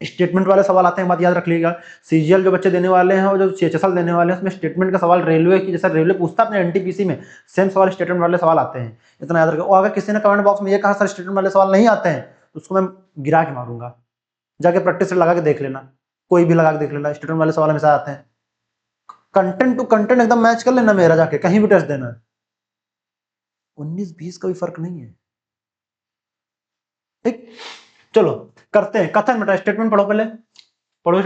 [SPEAKER 1] स्टेटमेंट वाले सवाल आते हैं, बात याद रख लीजिएगा। सीजीएल जो बच्चे देने वाले हैं और जो सीएचएसएल देने वाले हैं, उसमें स्टेटमेंट का सवाल रेलवे की, जैसा रेलवे पूछता है अपने एनटीपीसी में, सेम सवाल स्टेटमेंट वाले सवाल आते हैं, इतना याद रखें। और अगर किसी ने कमेंट बॉक्स में ये कहा सर स्टेटमेंट वाले सवाल नहीं आते हैं, उसको मैं गिरा के मारूंगा, जाके प्रैक्टिस लगा के देख लेना, कोई भी लगा के देख लेना, स्टेटमेंट वाले सवाल हमेशा आते हैं। कंटेंट टू कंटेंट एकदम मैच कर लेना मेरा, जाके कहीं भी टेस्ट देना, 19-20 का भी फर्क नहीं है। ठीक, चलो करते हैं कथन। बेटा स्टेटमेंट पढ़ो पहले, पढ़ो।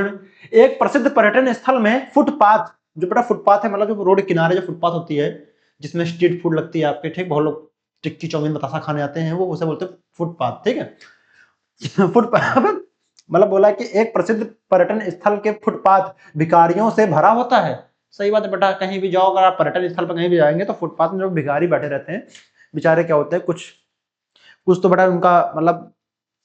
[SPEAKER 1] एक प्रसिद्ध पर्यटन स्थल में फुटपाथ, जो बेटा फुटपाथ है मतलब जो रोड किनारे जो फुटपाथ होती है, जिसमें स्ट्रीट फूड लगती है आपके, ठीक, बहुत लोग टिक्की चौमिन बतासा खाने आते हैं, वो उसे बोलते हैं फुटपाथ। ठीक है, फुटपाथ मतलब बोला कि एक प्रसिद्ध पर्यटन स्थल के फुटपाथ भिखारियों से भरा होता है। सही बात है बेटा, कहीं भी जाओ, अगर आप पर्यटन स्थल पर कहीं भी जाएंगे तो फुटपाथ में जो भिखारी बैठे रहते हैं बेचारे, क्या होते हैं, कुछ तो बेटा उनका मतलब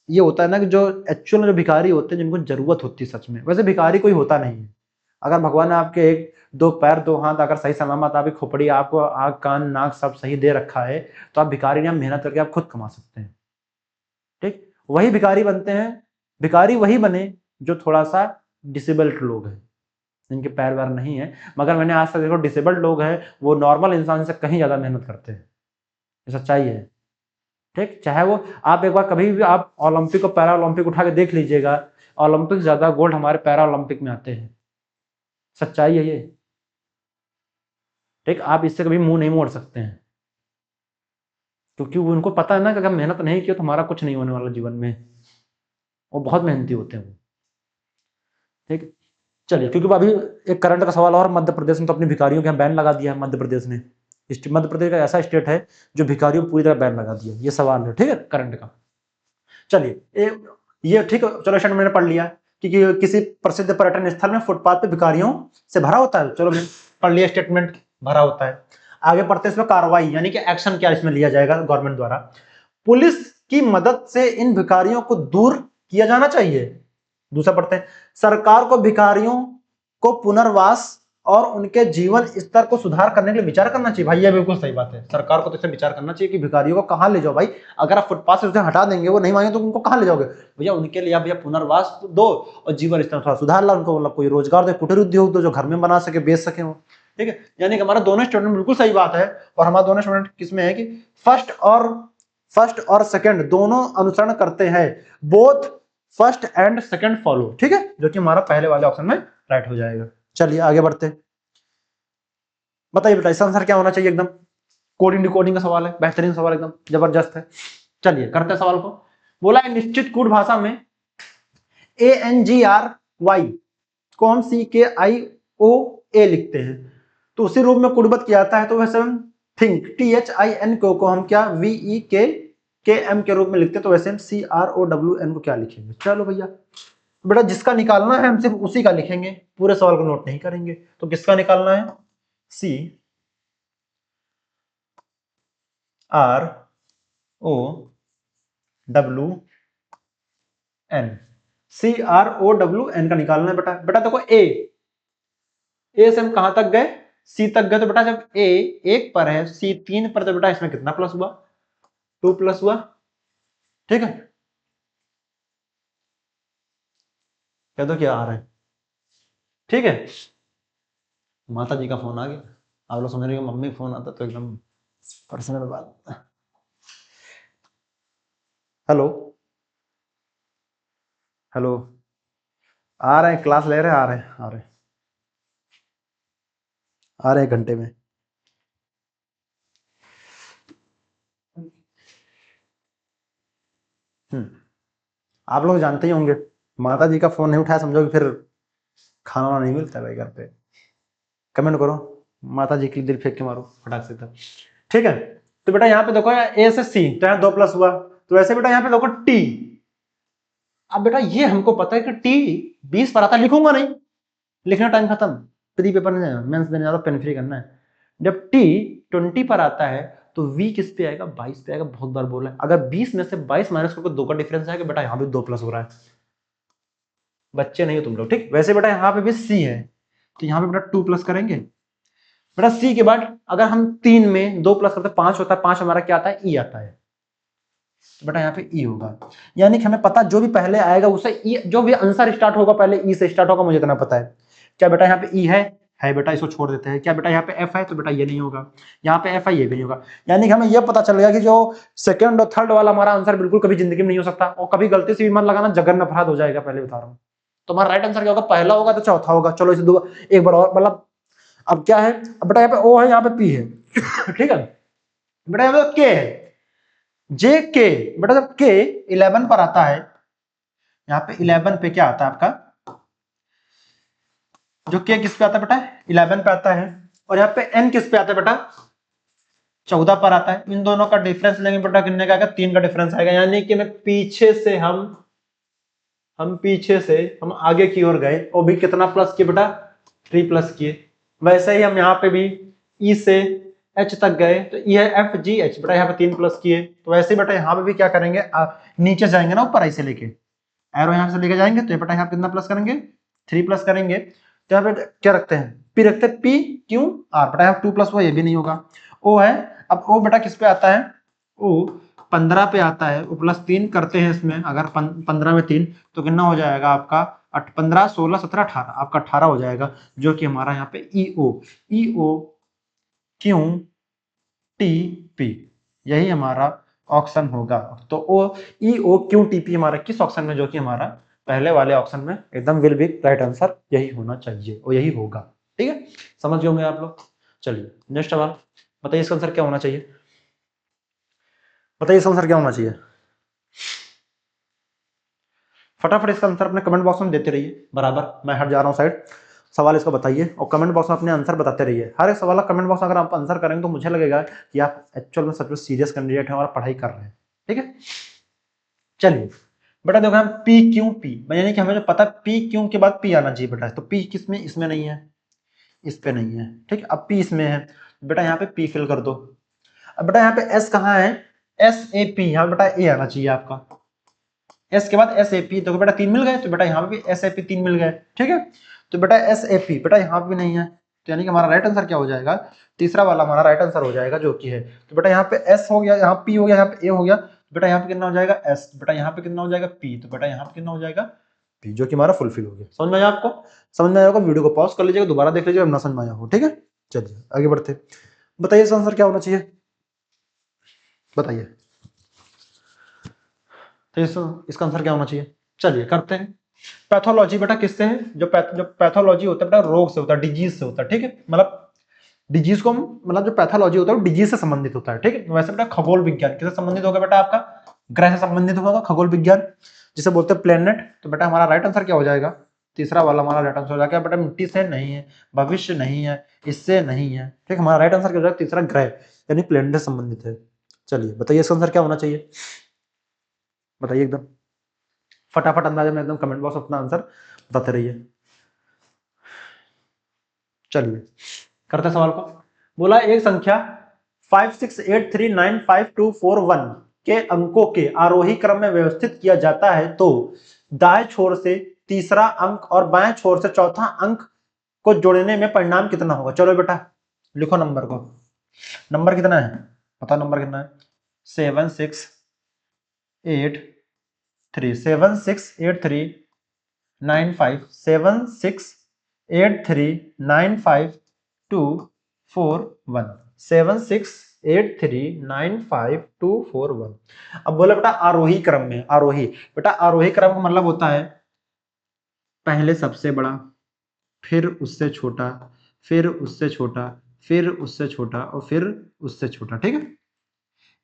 [SPEAKER 1] ये होता है ना कि जो एक्चुअल में जो भिखारी होते हैं जिनको जरूरत होती है सच में, वैसे भिखारी कोई होता नहीं है। अगर भगवान ने आपके एक दो पैर दो हाथ अगर सही सलामत आपकी खोपड़ी आपको आँख कान नाक सब सही दे रखा है तो आप भिखारी नहीं, आप मेहनत करके आप खुद कमा सकते हैं। ठीक, वही भिखारी बनते हैं, भिखारी वही बने जो थोड़ा सा डिसेबल्ड लोग हैं, जिनके पैर वैर नहीं है। मगर मैंने आज तक देखो डिसेबल्ड लोग हैं वो नॉर्मल इंसान से कहीं ज्यादा मेहनत करते हैं, ये सच्चाई है। ठीक, चाहे वो आप एक बार कभी भी आप ओलंपिक और पैरा ओलंपिक उठा के देख लीजिएगा, ओलंपिक ज्यादा गोल्ड हमारे पैरा ओलंपिक में आते हैं, सच्चाई है ये। ठीक, आप इससे कभी मुंह नहीं मोड़ सकते हैं, क्योंकि वो उनको पता है ना कि अगर मेहनत नहीं की तो हमारा कुछ नहीं होने वाला जीवन में। वो बहुत मेहनती होते हैं वो। ठीक, चलिए, क्योंकि अभी एक करंट का सवाल और, मध्य प्रदेश में तो अपनी भिखारियों के यहाँ बैन लगा दिया है। मध्य प्रदेश ने, मध्य प्रदेश का ऐसा स्टेट है जो भिखारियों को पूरी तरह बैन लगा दिया। ये सवाल है, ठीक है, करंट का। चलिए ये ठीक है, चलो स्टेटमेंट मैंने पढ़ लिया कि किसी प्रसिद्ध पर्यटन स्थल में फुटपाथ पे भिखारियों से भरा होता है। चलो मैंने पढ़ लिया स्टेटमेंट, भरा होता है। आगे पढ़ते इसमें कार्रवाई यानी कि एक्शन क्या इसमें लिया जाएगा गवर्नमेंट द्वारा। पुलिस की मदद से इन भिखारियों को दूर किया जाना चाहिए। दूसरा पढ़ते हैं, सरकार को भिखारियों को पुनर्वास और उनके जीवन स्तर को सुधार करने के लिए विचार करना चाहिए। भाई ये बिल्कुल सही बात है, सरकार को तो इससे विचार करना चाहिए कि भिखारियों को कहां ले जाओ। भाई अगर आप फुटपाथ से उसे हटा देंगे, वो नहीं मांगे तो उनको कहां ले जाओगे भैया? उनके लिए आप भैया पुनर्वास दो और जीवन स्तर थोड़ा सुधार ला, उनको मतलब कोई रोजगार दो, कुटीर उद्योग दो जो घर में बना सके, बेच सके वो। ठीक है, यानी कि हमारा दोनों स्टूडेंट बिल्कुल सही बात है। और हमारा दोनों स्टूडेंट किसमें है कि फर्स्ट और सेकंड दोनों अनुसरण करते हैं, both first and second follow. ठीक है, जो कि हमारा पहले वाले ऑप्शन में राइट हो जाएगा। चलिए आगे बढ़ते हैं। बताइए बेटा इसका आंसर क्या होना चाहिए? एकदम कोडिंग डिकोडिंग का सवाल है, बेहतरीन सवाल, एकदम जबरदस्त है। चलिए करते हैं सवाल को। बोला है निश्चित कूट भाषा में ANGRY को हम CKIOA लिखते हैं, तो उसी रूप में कूटबद्ध किया जाता है तो वैसे हम थिंक THIN को हम क्या VEKM के रूप में लिखते हैं, तो वैसे हम CROWN को क्या लिखेंगे? चलो भैया बेटा जिसका निकालना है हम सिर्फ उसी का लिखेंगे, पूरे सवाल को नोट नहीं करेंगे। तो किसका निकालना है? CROWN का निकालना है बेटा। बेटा देखो ए से हम कहां तक गए? C तक गए। तो बेटा जब A 1 पर है, C 3 पर, तो बेटा इसमें कितना प्लस हुआ? 2 प्लस हुआ। ठीक है, कह दो क्या आ रहा है। ठीक है, माता जी का फोन आ गया। आप लोग समझ रहे हो मम्मी फोन आता तो एकदम पर्सनल बात। हेलो हेलो, आ रहे हैं, क्लास ले रहे हैं, आ रहे हैं घंटे में। आप लोग जानते ही होंगे, माता जी का फोन नहीं उठाया समझो कि फिर खाना नहीं मिलता भाई घर पे। कमेंट करो, माता जी के लिए दिल फेंक के मारो फटाक से तब। ठीक है, तो बेटा यहाँ पे देखो A से C, तो यहाँ 2 प्लस हुआ। तो वैसे बेटा यहाँ पे देखो T। अब बेटा ये हमको पता है कि T 20 पर आता है, लिखूंगा नहीं, लिखना टाइम खत्म, प्री पेपर में मेंस देने जाता, पेन फ्री करना है। जब T 20 पर आता है तो V किस पे आएगा? 22 पे आएगा। बहुत बार बोला है, अगर 20 में से 22 माइनस करके 2 का डिफरेंस आएगा, बेटा यहाँ भी 2 प्लस हो रहा है। बच्चे नहीं हो तुम लोग। ठीक, वैसे बेटा यहाँ पे भी C है, तो यहाँ पे बेटा 2 प्लस करेंगे। बेटा C के बाद अगर हम 3 में 2 प्लस करते 5 होता है, 5 हमारा क्या आता है? E आता है। तो बेटा यहाँ पे E होगा, यानी कि हमें पता जो भी पहले आएगा उसे E, जो भी आंसर स्टार्ट होगा पहले E से स्टार्ट होगा, मुझे इतना पता है। क्या बेटा यहाँ पे E है बेटा, इसको छोड़ देते हैं। क्या बेटा यहाँ पे F है? तो बेटा ये नहीं होगा। यहाँ पे F है, ये भी नहीं होगा। यानी कि हमें यह पता चल गया कि जो सेकंड और थर्ड वाला हमारा आंसर बिल्कुल कभी जिंदगी में नहीं हो सकता, और कभी गलती से भी मन लगाना जगन अपराध हो जाएगा, पहले बता रहा हूँ। तो हमारा राइट आंसर क्या होगा? पहला होगा तो चौथा होगा। चलो इसे दो एक बार और, मतलब अब क्या है? अब बेटा यहाँ पे O है, यहाँ पे P है। ठीक है बेटा, यहाँ पे K है, JK। बेटा जब K 11 पर आता है, यहाँ पे 11 पे क्या आता है आपका? जो K किस पे आता है बेटा? 11 पे आता है। और यहाँ पे N किस पे आता है बेटा? 14 पर आता है। इन दोनों का डिफरेंस लेंगे बेटा, कितने का आएगा? 3 का डिफरेंस आएगा। यानी कि मैं पीछे से हम आगे की ओर गए, और भी कितना प्लस किए बेटा? 3 प्लस किए। वैसे ही हम यहाँ पे भी E से एच तक गए तो ये है एफ जी एच, बेटा यहाँ पे 3 प्लस किए, तो वैसे बेटा यहाँ पे भी क्या करेंगे, नीचे जाएंगे ना ऊपर ऐसे लेके, एरो यहाँ से लेके जाएंगे, तो ये बेटा यहाँ कितना प्लस करेंगे, 3 प्लस करेंगे, तो यहाँ पे क्या रखते हैं, पी रखते हैं, पी क्यू आर, बेटा यहाँ 2 प्लस हुआ, ये भी नहीं होगा, ओ है, अब ओ बेटा किस पे आता है, ओ 15 पे आता है, वो प्लस 3 करते हैं इसमें, अगर 15 में 3 तो कितना हो जाएगा आपका 15 16 17 18, आपका 18 हो जाएगा, जो कि हमारा यहाँ पे ई ओ क्यू टी पी, यही हमारा ऑप्शन होगा। तो ओ ई ओ क्यू टी पी हमारा किस ऑप्शन में, जो कि हमारा पहले वाले ऑप्शन में एकदम विल बी राइट आंसर यही होना चाहिए और यही होगा। ठीक है, समझ गए होंगे आप लोग। चलिए नेक्स्ट सवाल, बताइए इसका आंसर क्या होना चाहिए, बताइए इसका आंसर क्या होना चाहिए, फटाफट इसका आंसर अपने कमेंट बॉक्स में देते रहिए, बराबर मैं हट जा रहा हूँ साइड, सवाल इसका बताइए और कमेंट बॉक्स में अपने आंसर बताते रहिए। हर एक सवाल का कमेंट बॉक्स अगर आप आंसर करेंगे तो मुझे लगेगा कि आप एक्चुअल में सच में सीरियस कैंडिडेट हैं और पढ़ाई कर रहे हैं। ठीक है, चलिए बेटा देखो हम पी क्यू पी, यानी कि हमें जो पता पी क्यू के बाद पी आना चाहिए बेटा, तो पी किस में, इसमें नहीं है, इस पे नहीं है, ठीक है, अब पी इसमें है, बेटा यहाँ पे पी फिल कर दो। अब बेटा यहाँ पे एस कहाँ है, एस ए पी, यहाँ बेटा ए आना चाहिए आपका, एस के बाद एस ए पी, तो बेटा 3 मिल गए, तो बेटा यहाँ पे भी एस ए पी 3 मिल गए। ठीक है, तो बेटा एस ए पी बेटा यहाँ पे भी नहीं है, तो यानी कि हमारा राइट आंसर क्या हो जाएगा, तीसरा वाला हमारा राइट आंसर हो जाएगा, जो कि है, तो बेटा यहाँ पे एस हो गया, यहाँ पी हो गया, यहाँ पे ए हो गया, बेटा यहाँ पे कितना हो जाएगा एस, बेटा यहाँ पे कितना हो जाएगा पी, तो बेटा यहाँ पे कितना हो जाएगा पी, जो कि हमारा फुलफिल हो गया। समझ में आया आपको, समझ में आया होगा, वीडियो को पॉज कर लीजिएगा, दोबारा देख लीजिएगा, ना समझ में आया हो। ठीक है, चलिए आगे बढ़ते, बताइए इसका आंसर क्या होना चाहिए, बताइए तो इसका आंसर क्या होना चाहिए। चलिए करते हैं, पैथोलॉजी बेटा किससे है, जो पैथोलॉजी होता है बेटा रोग से होता है, डिजीज से होता है। ठीक है, मतलब डिजीज को मतलब जो पैथोलॉजी होता है वो डिजीज से संबंधित होता है। ठीक है, वैसे बेटा खगोल विज्ञान किससे संबंधित होगा बेटा, आपका ग्रह से संबंधित होगा, खगोल विज्ञान जिसे बोलते हैं प्लेनेट, तो बेटा हमारा राइट आंसर क्या हो जाएगा, तीसरा वाला हमारा राइट आंसर हो जाएगा बेटा, मिट्टी से नहीं है, भविष्य नहीं है, इससे नहीं है। ठीक, हमारा राइट आंसर क्या हो जाएगा, तीसरा ग्रह यानी प्लेनेट से संबंधित है। चलिए बताइए इसका आंसर क्या होना चाहिए, बताइए एकदम फटाफट अंदाजे में, एकदम कमेंट बॉक्स अपना आंसर बताते रहिए। चलिए करते सवाल को, बोला एक संख्या 56839524 के अंकों के आरोही क्रम में व्यवस्थित किया जाता है, तो दाएं छोर से तीसरा अंक और बाएं छोर से चौथा अंक को जोड़ने में परिणाम कितना होगा। चलो बेटा लिखो नंबर को, नंबर कितना है पता, नंबर कितना है 768395 अब बोले बेटा आरोही क्रम में, आरोही बेटा आरोही क्रम का मतलब होता है पहले सबसे बड़ा, फिर उससे छोटा, फिर उससे छोटा, फिर उससे छोटा और फिर उससे छोटा। ठीक है,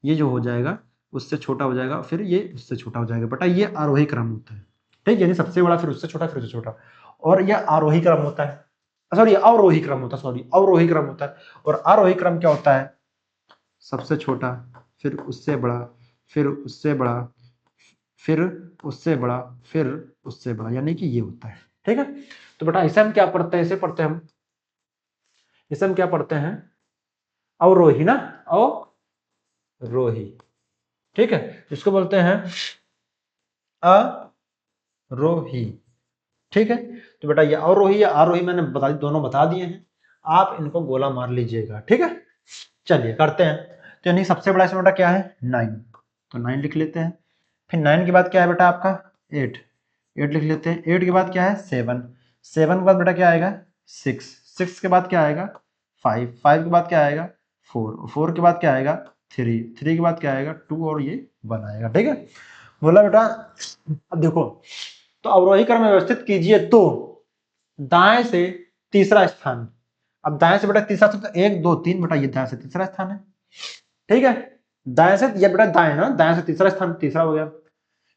[SPEAKER 1] ये जो हो जाएगा उससे छोटा हो जाएगा, फिर ये उससे छोटा हो जाएगा, बेटा ये आरोही क्रम होता है। ठीक, यानी सबसे बड़ा, फिर उससे छोटा, फिर उससे छोटा, और यह आरोही क्रम होता है, सॉरी अवरोही क्रम होता है, सॉरी अवरोही क्रम होता है। और आरोही क्रम क्या होता है, सबसे छोटा, फिर उससे बड़ा, फिर उससे बड़ा, फिर उससे बड़ा, फिर उससे बड़ा, यानी कि ये होता है। ठीक है, तो बेटा इसे हम क्या पढ़ते हैं, इसे पढ़ते हैं हम, इसे हम क्या पढ़ते हैं, अवरोही ना, अवरोही। ठीक है, इसको बोलते हैं अरोही। ठीक है, तो बेटा ये अवरोही या आरोही मैंने बता दी, दोनों बता दिए हैं, आप इनको गोला मार लीजिएगा। ठीक है, चलिए करते हैं, तो यानी सबसे बड़ा इसमें बेटा क्या है 9, तो 9 लिख लेते हैं, फिर 9 के बाद क्या है बेटा आपका 8, 8 लिख लेते हैं, 8 के बाद क्या है 7, 7 के बाद बेटा क्या आएगा 6, 6 के बाद क्या आएगा 5, 5 के बाद क्या आएगा 4, 4 के बाद क्या आएगा 3, 3 के बाद क्या आएगा 2 और ये 1 आएगा। ठीक है, बोला बेटा अब देखो, तो अवरोही क्रम में व्यवस्थित कीजिए तो दाएं से तीसरा स्थान, अब दाएं से बेटा तीसरा स्थान, तो 1 2 3 बेटा ये दाएं से तीसरा स्थान है। ठीक है, दाएं से ये बेटा दाएं, ना दाएं से तीसरा स्थान, तीसरा हो गया।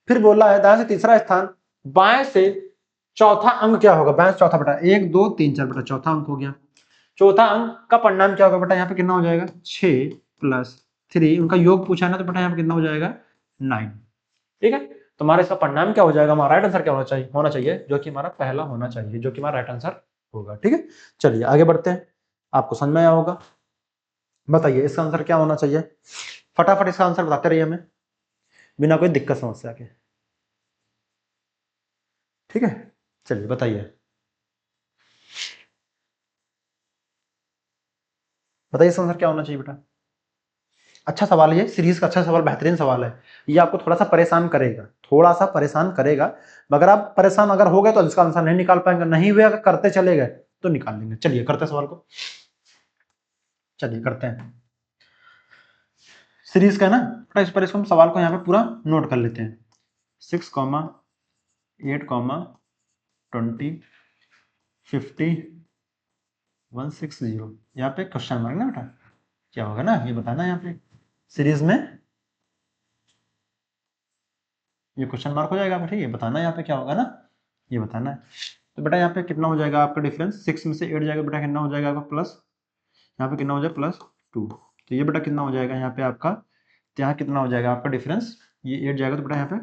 [SPEAKER 1] फिर बोला है दाएं से तीसरा स्थान, बाएं से चौथा अंक क्या होगा, बाएं से चौथा बेटा 1 2 3 4 बेटा चौथा अंक हो गया, चौथा अंक का परिणाम क्या होगा बेटा, यहाँ पे कितना हो जाएगा 6 + 3, उनका योग पूछा ना, तो बेटा यहाँ पे कितना हो जाएगा 9। ठीक है, तो हमारा इसका परिणाम क्या हो जाएगा, हमारा राइट आंसर क्या होना चाहिए, जो कि हमारा पहला होना चाहिए, जो कि हमारा राइट आंसर होगा। ठीक है, चलिए आगे बढ़ते हैं, आपको समझ में आया होगा। बताइए इसका आंसर क्या होना चाहिए, फटाफट इसका आंसर बताते रहिए हमें बिना कोई दिक्कत समस्या के। ठीक है, चलिए बताइए, बताइए इसका आंसर क्या होना चाहिए बेटा। अच्छा सवाल है ये, सीरीज का अच्छा सवाल, बेहतरीन सवाल है। ये आपको थोड़ा सा परेशान करेगा, थोड़ा सा परेशान करेगा, मगर आप परेशान अगर हो गए तो इसका आंसर नहीं निकाल पाएंगे, नहीं हुए अगर करते चले गए तो निकाल लेंगे। चलिए करते हैं सवाल को, चलिए करते हैं। सीरीज का है ना बेटा, इस पर इसको हम सवाल को यहाँ पे पूरा नोट कर लेते हैं। 6, 8, 20, 50, 160, यहाँ पे क्वेश्चन मार्क ना बेटा, क्या होगा ना ये बताना है यहाँ पे सीरीज में, ये क्वेश्चन मार्क हो जाएगा बेटा, ये बताना है यहाँ पे क्या होगा ना, ये बताना है। तो बेटा यहाँ पे कितना हो जाएगा आपका डिफरेंस, 6 में से 8 जाएगा बेटा, कितना हो जाएगा आपका प्लस, यहाँ पे कितना हो जाएगा +2, तो ये बेटा कितना हो जाएगा यहाँ पे आपका, तो यहाँ कितना हो जाएगा आपका डिफरेंस, ये 8 जाएगा तो बेटा यहाँ पे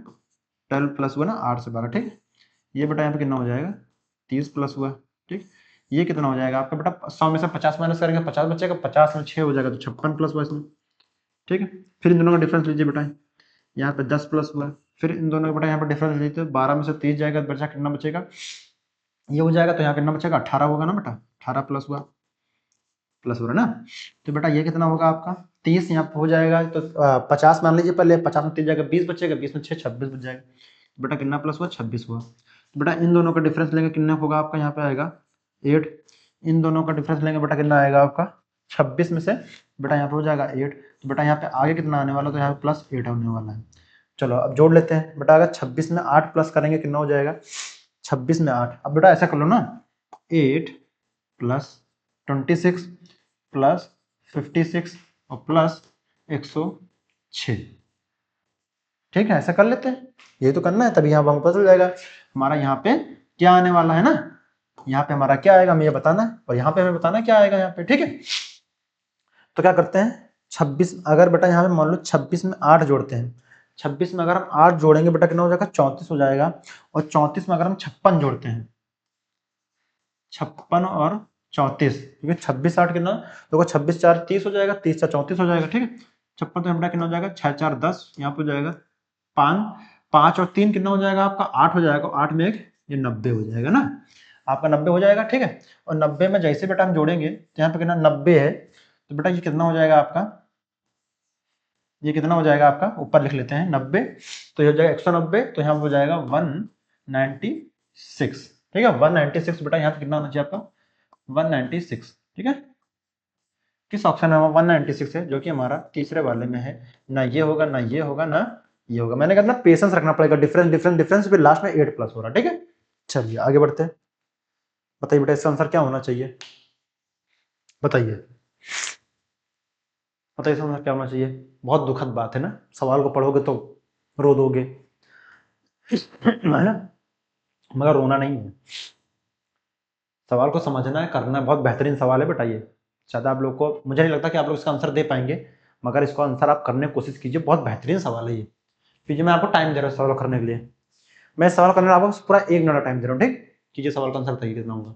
[SPEAKER 1] 12 प्लस हुआ ना 8 से 12, ठीक। ये बेटा यहाँ पे कितना हो जाएगा 30 प्लस हुआ, ठीक। ये कितना हो जाएगा आपका बेटा 100 में से 50 माइनस करेंगे 50 बचेगा, 50 में 6 हो जाएगा तो 56 प्लस हुआ इसमें, ठीक है। फिर इन दोनों का डिफरेंस लीजिए बेटा, यहाँ पे 10 प्लस हुआ, फिर इन दोनों का बेटा यहाँ पे डिफरेंस लीजिए, 12 में से 30 जाएगा तो बचा कितना बचेगा, ये हो जाएगा तो यहाँ कितना बचेगा 18 होगा ना बेटा, 18 प्लस हुआ, प्लस हो रहा है ना। तो बेटा ये कितना होगा आपका 30 यहाँ पे हो जाएगा तो 50 मान लीजिए पहले, 50 में 30 जाएगा 20 बचेगा, 20 में 6 26 बच जाएगा, बेटा कितना प्लस हुआ 26 हुआ। तो बेटा इन दोनों का डिफरेंस लेंगे कितना होगा आपका, यहाँ पे आएगा 8, इन दोनों का डिफरेंस लेंगे बेटा कितना आएगा आपका 26 में से बेटा यहाँ पे हो जाएगा 8, तो बेटा यहाँ पे आगे कितना आने वाला, तो यहाँ पे +8 होने वाला है। चलो अब जोड़ लेते हैं बेटा, अगर 26 में 8 प्लस करेंगे कितना हो जाएगा 26 में 8, अब बेटा ऐसा कर लो ना 8 प्लस 26 प्लस 56 और प्लस 106, ठीक है ऐसा कर लेते हैं, ये तो करना है तभी यहाँ पर पता चल जाएगा हमारा यहाँ पे क्या आने वाला है ना, यहाँ पे हमारा क्या आएगा हमें ये बताना है, और यहाँ पे हमें बताना क्या आएगा यहाँ पे, ठीक है। तो क्या करते हैं 26, अगर बेटा यहाँ पे मान लो 26 में 8 जोड़ते हैं, 26 में अगर हम 8 जोड़ेंगे बेटा कितना हो जाएगा 34 हो जाएगा, और 34 में अगर हम 56 जोड़ते हैं, 56 और 34, क्योंकि 26 8 कितना, देखो 26 4 30 हो जाएगा, 30 4 34 हो जाएगा, ठीक है। 56 तो बेटा कितना हो जाएगा 6 4 10, यहाँ पे हो जाएगा 5 और 3 कितना हो जाएगा आपका 8 हो जाएगा, 8 में 1 ये 90 हो जाएगा ना, आपका 90 हो जाएगा, ठीक है। और 90 में जैसे बेटा हम जोड़ेंगे तो यहाँ पे कितना 90 है, तो बेटा ये कितना हो जाएगा आपका, ये कितना हो जाएगा आपका, ऊपर लिख लेते हैं 90, तो ये हो जाएगा 190, तो यहाँ हो जाएगा 196, ठीक है 196 बेटा, यहाँ पे कितना होना चाहिए आपका 196, ठीक है। किस ऑप्शन में 196 है, जो कि हमारा तीसरे वाले में है, ना ये होगा ना ये होगा ना ये होगा, मैंने कहा ना पेशेंस रखना पड़ेगा, डिफरेंस डिफरेंस डिफरेंस फिर लास्ट में 8 प्लस हो रहा है, ठीक है। चलिए आगे बढ़ते हैं, बताइए बेटा इसका आंसर क्या होना चाहिए, बताइए बताइए इसका आंसर क्या होना चाहिए। बहुत दुखद बात है ना, सवाल को पढ़ोगे तो रो दोगे है ना, मगर रोना नहीं है, सवाल को समझना है करना है, बहुत बेहतरीन सवाल है बेटा ये, शायद आप लोग को, मुझे नहीं लगता कि आप लोग इसका आंसर दे पाएंगे, मगर इसको आंसर आप करने की कोशिश कीजिए, बहुत बेहतरीन सवाल है ये। फिर मैं आपको टाइम दे रहा हूँ सवाल करने के लिए, मैं सवाल करने आपको पूरा 1 मिनट का टाइम दे रहा हूँ, ठीक। कीजिए सवाल का आंसर बताइए कितना होगा,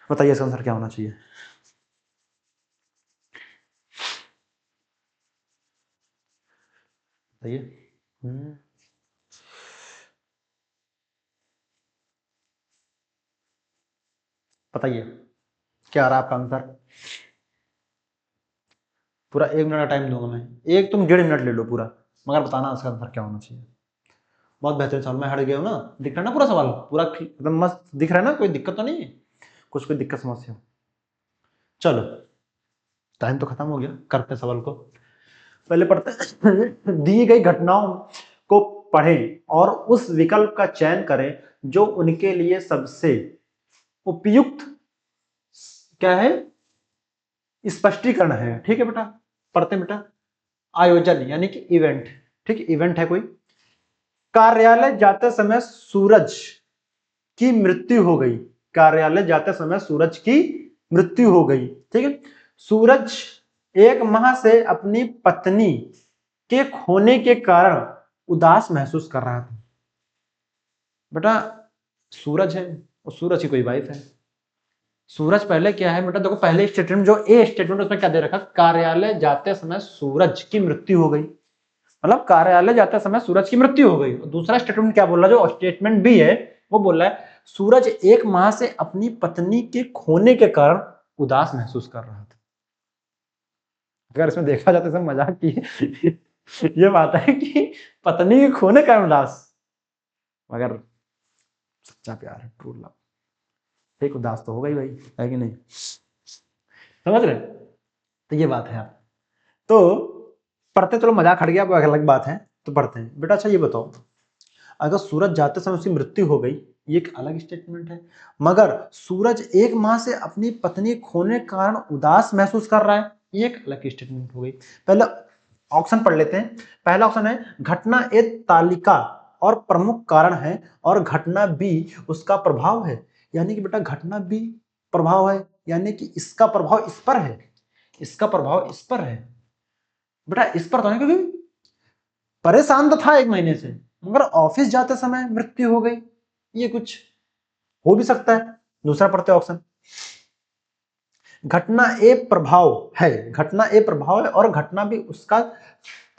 [SPEAKER 1] बताइए इसका आंसर क्या होना चाहिए, बताइए। बताइए क्या आ रहा है आपका आंसर, पूरा 1 मिनट का टाइम दूंगा मैं, एक तुम 1.5 मिनट ले लो पूरा, मगर बताना इसका आंसर क्या होना चाहिए। बहुत बेहतरीन सवाल, मैं हट गया हूँ ना, दिख रहा है ना पूरा सवाल, पूरा एकदम मस्त दिख रहा है ना, कोई दिक्कत तो नहीं है, कुछ कोई दिक्कत समस्या। चलो टाइम तो खत्म हो गया, करते हैं सवाल को, पहले पढ़ते हैं दी गई घटनाओं को पढ़ें और उस विकल्प का चयन करें जो उनके लिए सबसे उपयुक्त क्या है स्पष्टीकरण है, ठीक है बेटा। पढ़ते हैं बेटा, आयोजन यानी कि इवेंट, ठीक है इवेंट है कोई, कार्यालय जाते समय सूरज की मृत्यु हो गई, कार्यालय जाते समय सूरज की मृत्यु हो गई, ठीक है। सूरज 1 माह से अपनी पत्नी के खोने के कारण उदास महसूस कर रहा था, बेटा सूरज है और सूरज की कोई वाइफ है, सूरज पहले क्या है बेटा, देखो पहले स्टेटमेंट जो ए स्टेटमेंट उसमें क्या दे रखा, कार्यालय जाते समय सूरज की मृत्यु हो गई, मतलब कार्यालय जाते समय सूरज की मृत्यु हो गई। दूसरा स्टेटमेंट क्या बोल रहा है, जो स्टेटमेंट बी है वो बोल रहा है सूरज 1 माह से अपनी पत्नी के खोने के कारण उदास महसूस कर रहा था। अगर इसमें देखा जाए तो मजाक की ये बात है कि पत्नी के खोने का उदास, मगर सच्चा प्यार है, ट्रू लव, एक उदास तो हो गई भाई, है कि नहीं, समझ रहे। तो ये बात है। आप तो पढ़ते, चलो मजाक हट गया, अब अलग बात है, तो पढ़ते हैं बेटा। अच्छा ये बताओ, अगर सूरज जाते समय उसकी मृत्यु हो गई, ये एक अलग स्टेटमेंट है, मगर सूरज 1 माह से अपनी पत्नी खोने के कारण उदास महसूस कर रहा है, ये एक अलग स्टेटमेंट हो गई। पहले ऑप्शन पढ़ लेते हैं। पहला ऑप्शन है घटना ए तालिका और प्रमुख कारण है और घटना बी उसका प्रभाव है, यानी कि बेटा घटना बी प्रभाव है, यानी कि इसका प्रभाव इस पर है, इसका प्रभाव इस पर है बेटा, इस पर तो नहीं, क्योंकि परेशान तो था 1 महीने से, मगर ऑफिस जाते समय मृत्यु हो गई, ये कुछ हो भी सकता है। दूसरा पढ़ते ऑप्शन, घटना ए प्रभाव है, घटना ए प्रभाव है और घटना बी उसका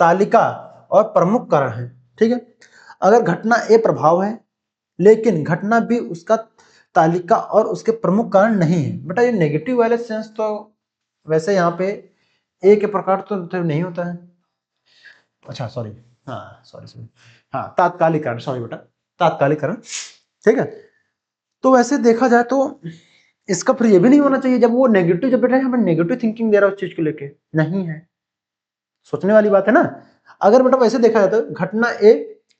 [SPEAKER 1] तालिका और प्रमुख कारण है, ठीक है। अगर घटना ए प्रभाव है लेकिन घटना बी उसका तालिका और उसके प्रमुख कारण नहीं है, बेटा ये नेगेटिव वाले सेंस तो वैसे यहाँ पे ए के प्रकार तो नहीं होता है, अच्छा सॉरी, हाँ सॉरी, हाँ तात्कालिक कारण, सॉरी बेटा तात्कालिक कारण, ठीक है। तो वैसे देखा जाए तो इसका फिर ये भी नहीं होना चाहिए, जब वो नेगेटिव, जब बेटा हमें नेगेटिव थिंकिंग दे रहा है उस चीज को लेके, नहीं है, सोचने वाली बात है ना। अगर बेटा वैसे देखा जाए तो घटना ए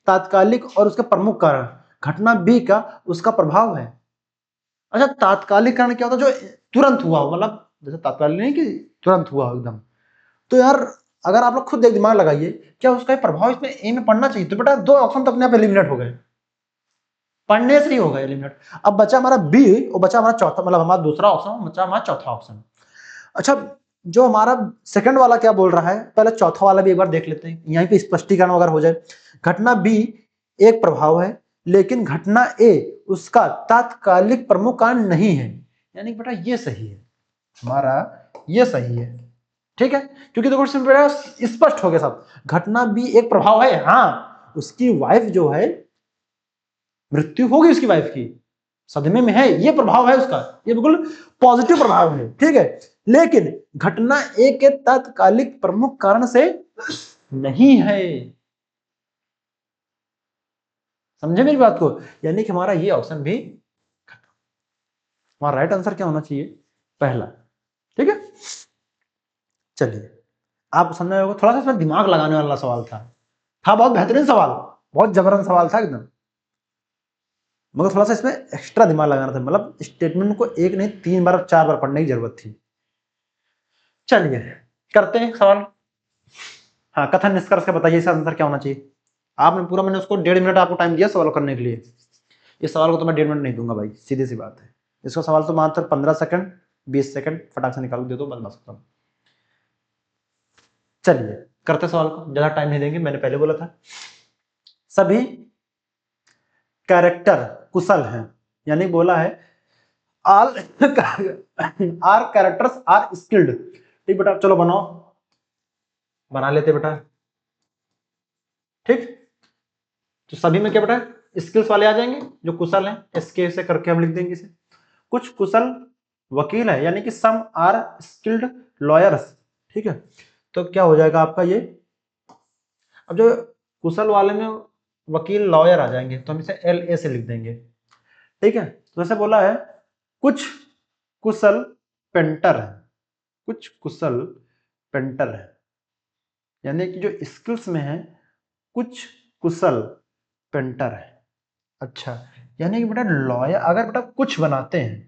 [SPEAKER 1] तात्कालिक और उसका प्रमुख कारण, घटना बी का उसका प्रभाव है। अच्छा तात्कालिक कारण क्या होता है, जो तुरंत हुआ हो, मतलब जैसे तात्कालिक नहीं कि तुरंत हुआ हो एकदम, तो यार अगर आप लोग खुद एक दिमाग लगाइए, क्या उसका प्रभाव इसमें ए में पड़ना चाहिए, तो बेटा 2 ऑप्शन तो अपने आप एलिमिनेट हो गए, पढ़ने से ही होगा एलिमिनेट। अब बचा हमारा बी और बचा हमारा चौथा, मतलब हमारा दूसरा ऑप्शन बचा हमारा चौथा ऑप्शन। अच्छा जो हमारा सेकंड वाला क्या बोल रहा है, पहले चौथा वाला भी एक बार देख लेते हैं, यहीं पे स्पष्टीकरण अगर हो जाए। घटना बी एक प्रभाव है लेकिन घटना ए उसका तात्कालिक प्रमुख कारण नहीं है, यानी बेटा ये सही है, हमारा ये सही है, ठीक है। क्योंकि देखो स्पष्ट हो गया सब, घटना बी एक प्रभाव है, हाँ उसकी वाइफ जो है मृत्यु होगी उसकी वाइफ की, सदमे में है, ये प्रभाव है उसका, ये बिल्कुल पॉजिटिव प्रभाव है, ठीक है। लेकिन घटना ए के तात्कालिक प्रमुख कारण से नहीं है, समझे मेरी बात को, यानी कि हमारा ये ऑप्शन भी, हमारा राइट आंसर क्या होना चाहिए, पहला, ठीक है। चलिए आप समझ में होगा, थोड़ा सा इसमें दिमाग लगाने वाला सवाल था बहुत बेहतरीन सवाल, बहुत जबरदस्त सवाल था एकदम, मगर थोड़ा सा इसमें एक्स्ट्रा दिमाग लगाना था, मतलब स्टेटमेंट को एक नहीं 3 बार 4 बार पढ़ने की जरूरत थी। चलिए करते हैं सवाल। हाँ कथन निष्कर्ष का बताइए, इसका आंसर क्या होना चाहिए। आपने पूरा, मैंने उसको 1.5 मिनट आपको टाइम दिया सवाल करने के लिए, इस सवाल को तो मैं 1.5 मिनट नहीं दूंगा भाई, सीधी सी बात है। इसका सवाल तो मात्र 15 सेकंड 20 सेकंड फटाक से निकाल दे दो, बस खत्म। चलिए करते सवाल को, ज्यादा टाइम नहीं देंगे, मैंने पहले बोला था। सभी कैरेक्टर कुशल हैं, यानी बोला है all are characters are skilled, ठीक बेटा चलो बनाओ, बना लेते बेटा, ठीक। तो सभी में क्या बेटा स्किल्स वाले आ जाएंगे, जो कुशल हैं, एसके से करके हम लिख देंगे इसे। कुछ कुशल वकील है, यानी कि सम आर स्किल्ड लॉयर्स, ठीक है। तो क्या हो जाएगा आपका ये, अब जो कुशल वाले में वकील लॉयर आ जाएंगे, तो हम इसे एल ए से लिख देंगे, ठीक है। तो जैसे बोला है कुछ कुशल पेंटर है, कुछ कुशल पेंटर है, यानी कि जो स्किल्स में है कुछ कुशल पेंटर है। अच्छा यानी कि बेटा लॉयर अगर बेटा कुछ बनाते हैं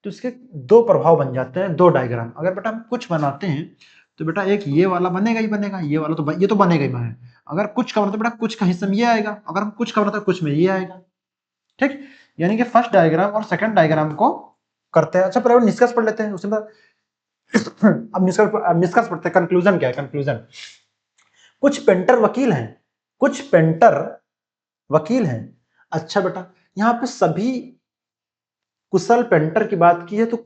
[SPEAKER 1] तो इसके 2 प्रभाव बन जाते हैं, 2 डायग्राम। अगर बेटा हम कुछ बनाते हैं तो बेटा एक ये वाला बनेगा ही बनेगा, ये वाला तो ये तो बनेगा ही बनेगा। अगर कुछ का मतलब बेटा कुछ का हिस्सा में ये आएगा, अगर हम कुछ का मतलब कुछ में ये आएगा, ठीक। यानी कि फर्स्ट डायग्राम और सेकंड डायग्राम को करते हैं। अच्छा पर निष्कर्ष पढ़ लेते हैं उसके बाद अब निष्कर्ष पढ़ते हैं, कंक्लूजन क्या है, कंक्लूजन कुछ पेंटर वकील हैं, कुछ पेंटर वकील हैं। अच्छा बेटा यहाँ पे सभी कुशल पेंटर की बात की है तो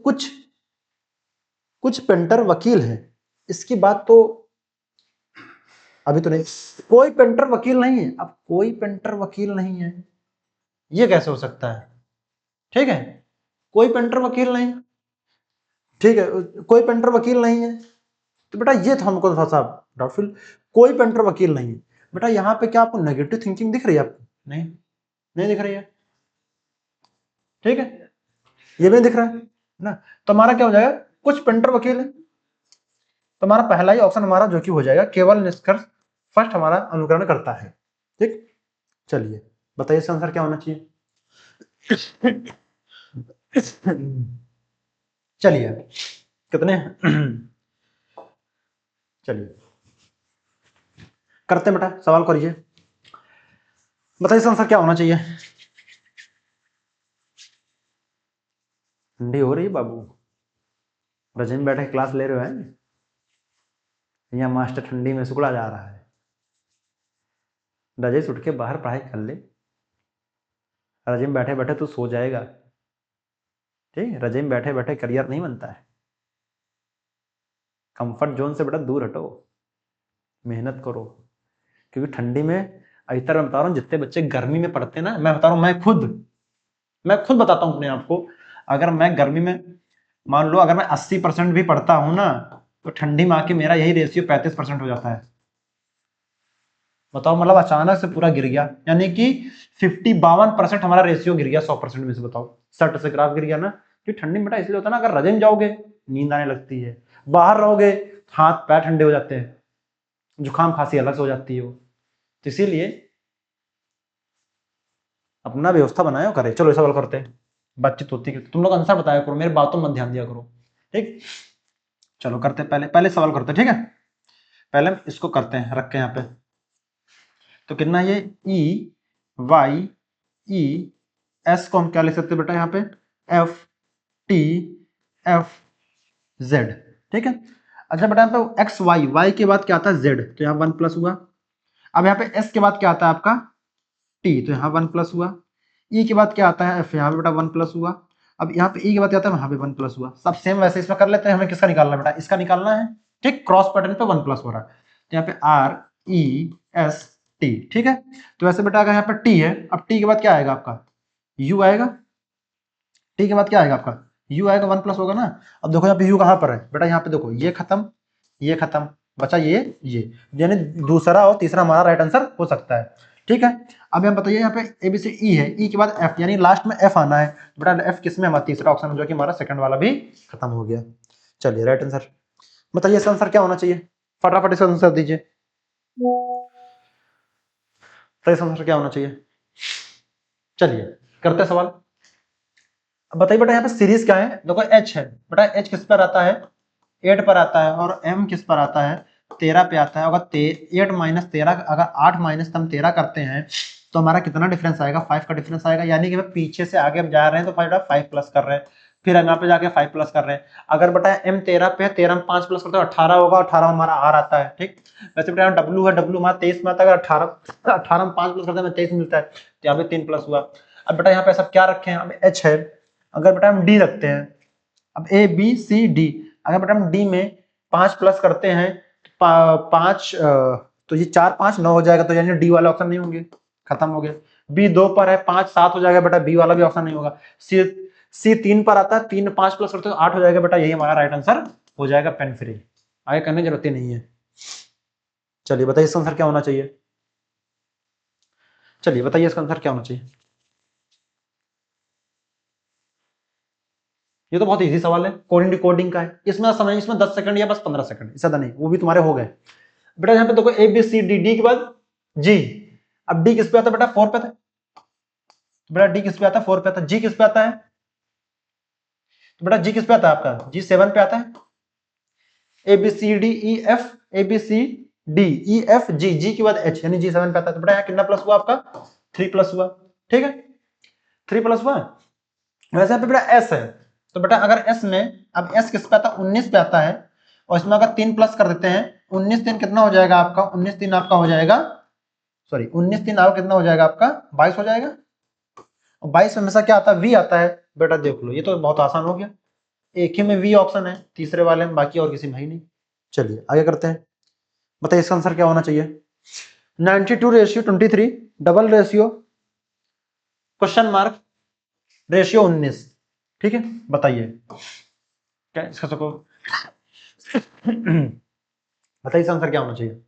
[SPEAKER 1] कुछ पेंटर वकील हैं, इसकी बात तो अभी तो नहीं। कोई पेंटर वकील नहीं है, अब कोई पेंटर वकील नहीं है, ये कैसे हो सकता है? ठीक है, कोई पेंटर वकील नहीं, ठीक है, कोई पेंटर वकील नहीं है, तो बेटा ये तो हमको थोड़ा सा डाउटफुल। कोई पेंटर वकील नहीं है बेटा, यहाँ पे क्या आपको नेगेटिव थिंकिंग दिख रही है? आपको नहीं, नहीं दिख रही है, ठीक है, ये भी दिख रहा है ना। तो हमारा क्या हो जाएगा, कुछ पेंटर वकील है, तो हमारा पहला ही ऑप्शन हमारा जो कि हो जाएगा केवल निष्कर्ष फर्स्ट हमारा अनुकरण करता है। ठीक, चलिए बताइए इसका आंसर क्या होना चाहिए। चलिए कितने चलिए करते हैं बेटा, सवाल करिए, बताइए इसका आंसर क्या होना चाहिए। ठंडी हो रही है बाबू, रजनी में बैठे क्लास ले रहे हैं, यहाँ मास्टर ठंडी में सुखड़ा जा रहा है। रजनी उठ के बाहर पढ़ाई कर ले, रजनी में बैठे बैठे तू सो जाएगा। ठीक, रजनी में बैठे बैठे करियर नहीं बनता है, कंफर्ट जोन से बेटा दूर हटो, मेहनत करो, क्योंकि ठंडी में इधर मैं बता रहा हूँ जितने बच्चे गर्मी में पढ़ते हैं ना, मैं बता रहा हूँ, मैं खुद बताता हूँ अपने आप को, अगर मैं गर्मी में मान लो अगर मैं 80% भी पढ़ता हूँ ना, तो ठंडी में आके मेरा यही रेशियो 35% हो जाता है। बताओ, मतलब अचानक से पूरा गिर गया, यानी कि 52% हमारा रेशियो गिर गया 100% में से। बताओ 60 से ग्राफ गिर गया ना, क्योंकि ठंडी में बेटा इसलिए होता है ना, अगर रजन जाओगे नींद आने लगती है, बाहर रहोगे हाथ पैर ठंडे हो जाते हैं, जुकाम खांसी अलग से हो जाती है वो, तो इसीलिए अपना व्यवस्था बनाए करे। चलो सवाल करते हैं, बातचीत होती है, तुम लोग आंसर बताया करो, मेरे बातों में मत ध्यान दिया करो। ठीक, चलो करते हैं, पहले सवाल करते हैं, ठीक है, पहले इसको करते हैं, रख के यहाँ पे, तो कितना ये ई वाई ई एस को हम क्या लिख सकते हैं बेटा, यहाँ पे एफ टी एफ जेड, ठीक है। अच्छा बेटा यहाँ पे एक्स वाई के बाद क्या आता है जेड, तो यहाँ 1 प्लस हुआ। अब यहाँ पे एस के बाद क्या आता है आपका टी, तो यहाँ 1 प्लस हुआ। ई के बाद क्या आता है एफ, यहाँ पे बेटा 1 प्लस हुआ। अब यहाँ पे ई के बाद क्या आता है, वहां पे 1 प्लस हुआ। सब सेम वैसे इसमें कर लेते हैं, हमें किसका निकालना है बेटा, इसका निकालना है। ठीक, क्रॉस पैटर्न पे 1 प्लस हो रहा है, तो यहाँ पे आर ई एस टी, ठीक है। तो वैसे बेटा अगर यहाँ पे टी है, अब टी के बाद क्या आएगा आपका, यू आएगा, टी के बाद क्या आएगा आपका यू आएगा, 1 प्लस होगा ना। अब देखो यहाँ पे यू कहाँ पर है बेटा, यहाँ पे देखो ये खत्म बचा ये, यानी दूसरा और तीसरा हमारा राइट आंसर हो सकता है। ठीक है, अब यहाँ बताइए, यहाँ पे ए बी सी ई है, ई के बाद एफ, यानी लास्ट में एफ आना है। बेटा एफ किसमें, हमारा तीसरा ऑप्शन जो कि हमारा सेकंड वाला भी खत्म हो गया। चलिए राइट आंसर बताइए, इसका आंसर क्या होना चाहिए, फटाफट इसका आंसर दीजिए, तो इसका आंसर क्या होना चाहिए। चलिए करते सवाल, अब बताइए बेटा यहाँ पे सीरीज क्या है, देखो एच है बेटा, एच किस पर आता है 8 पर आता है, और एम किस पर आता है 13 पे आता है। अगर 8 माइनस 13, अगर 8 माइनस हम 13 करते हैं तो हमारा कितना डिफरेंस आएगा, 5 का डिफरेंस आएगा, यानी कि पीछे से आगे हम जा रहे हैं तो 5 प्लस कर रहे हैं, फिर हम यहाँ पे जाके 5 प्लस कर रहे हैं। अगर बेटा एम 13 पे है, 13 में 5 प्लस करते हैं 18 होगा, 18 हमारा आर आता है। ठीक, वैसे बेटा डब्लू है, डब्लू हमारा 23 में आता है, अगर 18 में 5 प्लस करते हैं 23 मिलता है, तो यहाँ पे 3 प्लस हुआ। अब बेटा यहाँ पे सब क्या रखे हैं, अब एच है, अगर बेटा हम डी रखते हैं, अब ए बी सी डी, अगर बेटा हम डी में 5 प्लस करते हैं, 5 तो ये 4 5 9 हो जाएगा, तो यानी डी वाला ऑप्शन नहीं होंगे, खत्म हो गया। बी 2 पर है, 5 7 हो जाएगा बेटा, बी वाला भी ऑप्शन नहीं होगा। सी 3 पर आता है, 3 5 प्लस करते हो 8 हो जाएगा बेटा, यही हमारा राइट आंसर हो जाएगा, पेन फ्री, आगे करने की जरूरत ही नहीं है। चलिए बताइए इसका आंसर क्या होना चाहिए, चलिए बताइए इसका आंसर क्या होना चाहिए। ये तो बहुत इजी सवाल है, कोडिंग डिकोडिंग का है, इसमें समय इसमें 10 सेकंड या बस 15 सेकंड, इससे ज्यादा नहीं, वो भी तुम्हारे हो गए। बेटा यहाँ पे देखो A B C D, D के बाद जी, अब डी किस पे आता है बेटा 4 पे आता है, तो बेटा डी किस पे आता है 4 पे आता है। जी किस पे आता है, तो बेटा जी किस पे आता है आपका, जी 7 पे आता है। A B C D E F, A B C D E F G, G के बाद एच, यानी जी 7 पे आता है। तो बेटा यहाँ कितना प्लस हुआ आपका 3 प्लस हुआ, ठीक है 3 प्लस हुआ। वैसे यहाँ पे बेटा एस है, तो बेटा अगर एस में, अब एस किस पे आता है 19 पे आता है, और इसमें अगर 3 प्लस कर देते हैं, 19 3 कितना हो जाएगा आपका, 19 3 आपका हो जाएगा, सॉरी 19 3 आपका कितना हो जाएगा आपका 22 हो जाएगा। और 22 में हमेशा क्या आता है वी आता है, बेटा देख लो, ये तो बहुत आसान हो गया, एक ही में वी ऑप्शन है, तीसरे वाले में, बाकी और किसी में है ही नहीं। चलिए आगे करते हैं, बताइए इसका आंसर क्या होना चाहिए। 92:23, double ratio, question mark, ratio 19, ठीक है, बताइए क्या इसका सबको बताइए इसका आंसर क्या होना चाहिए।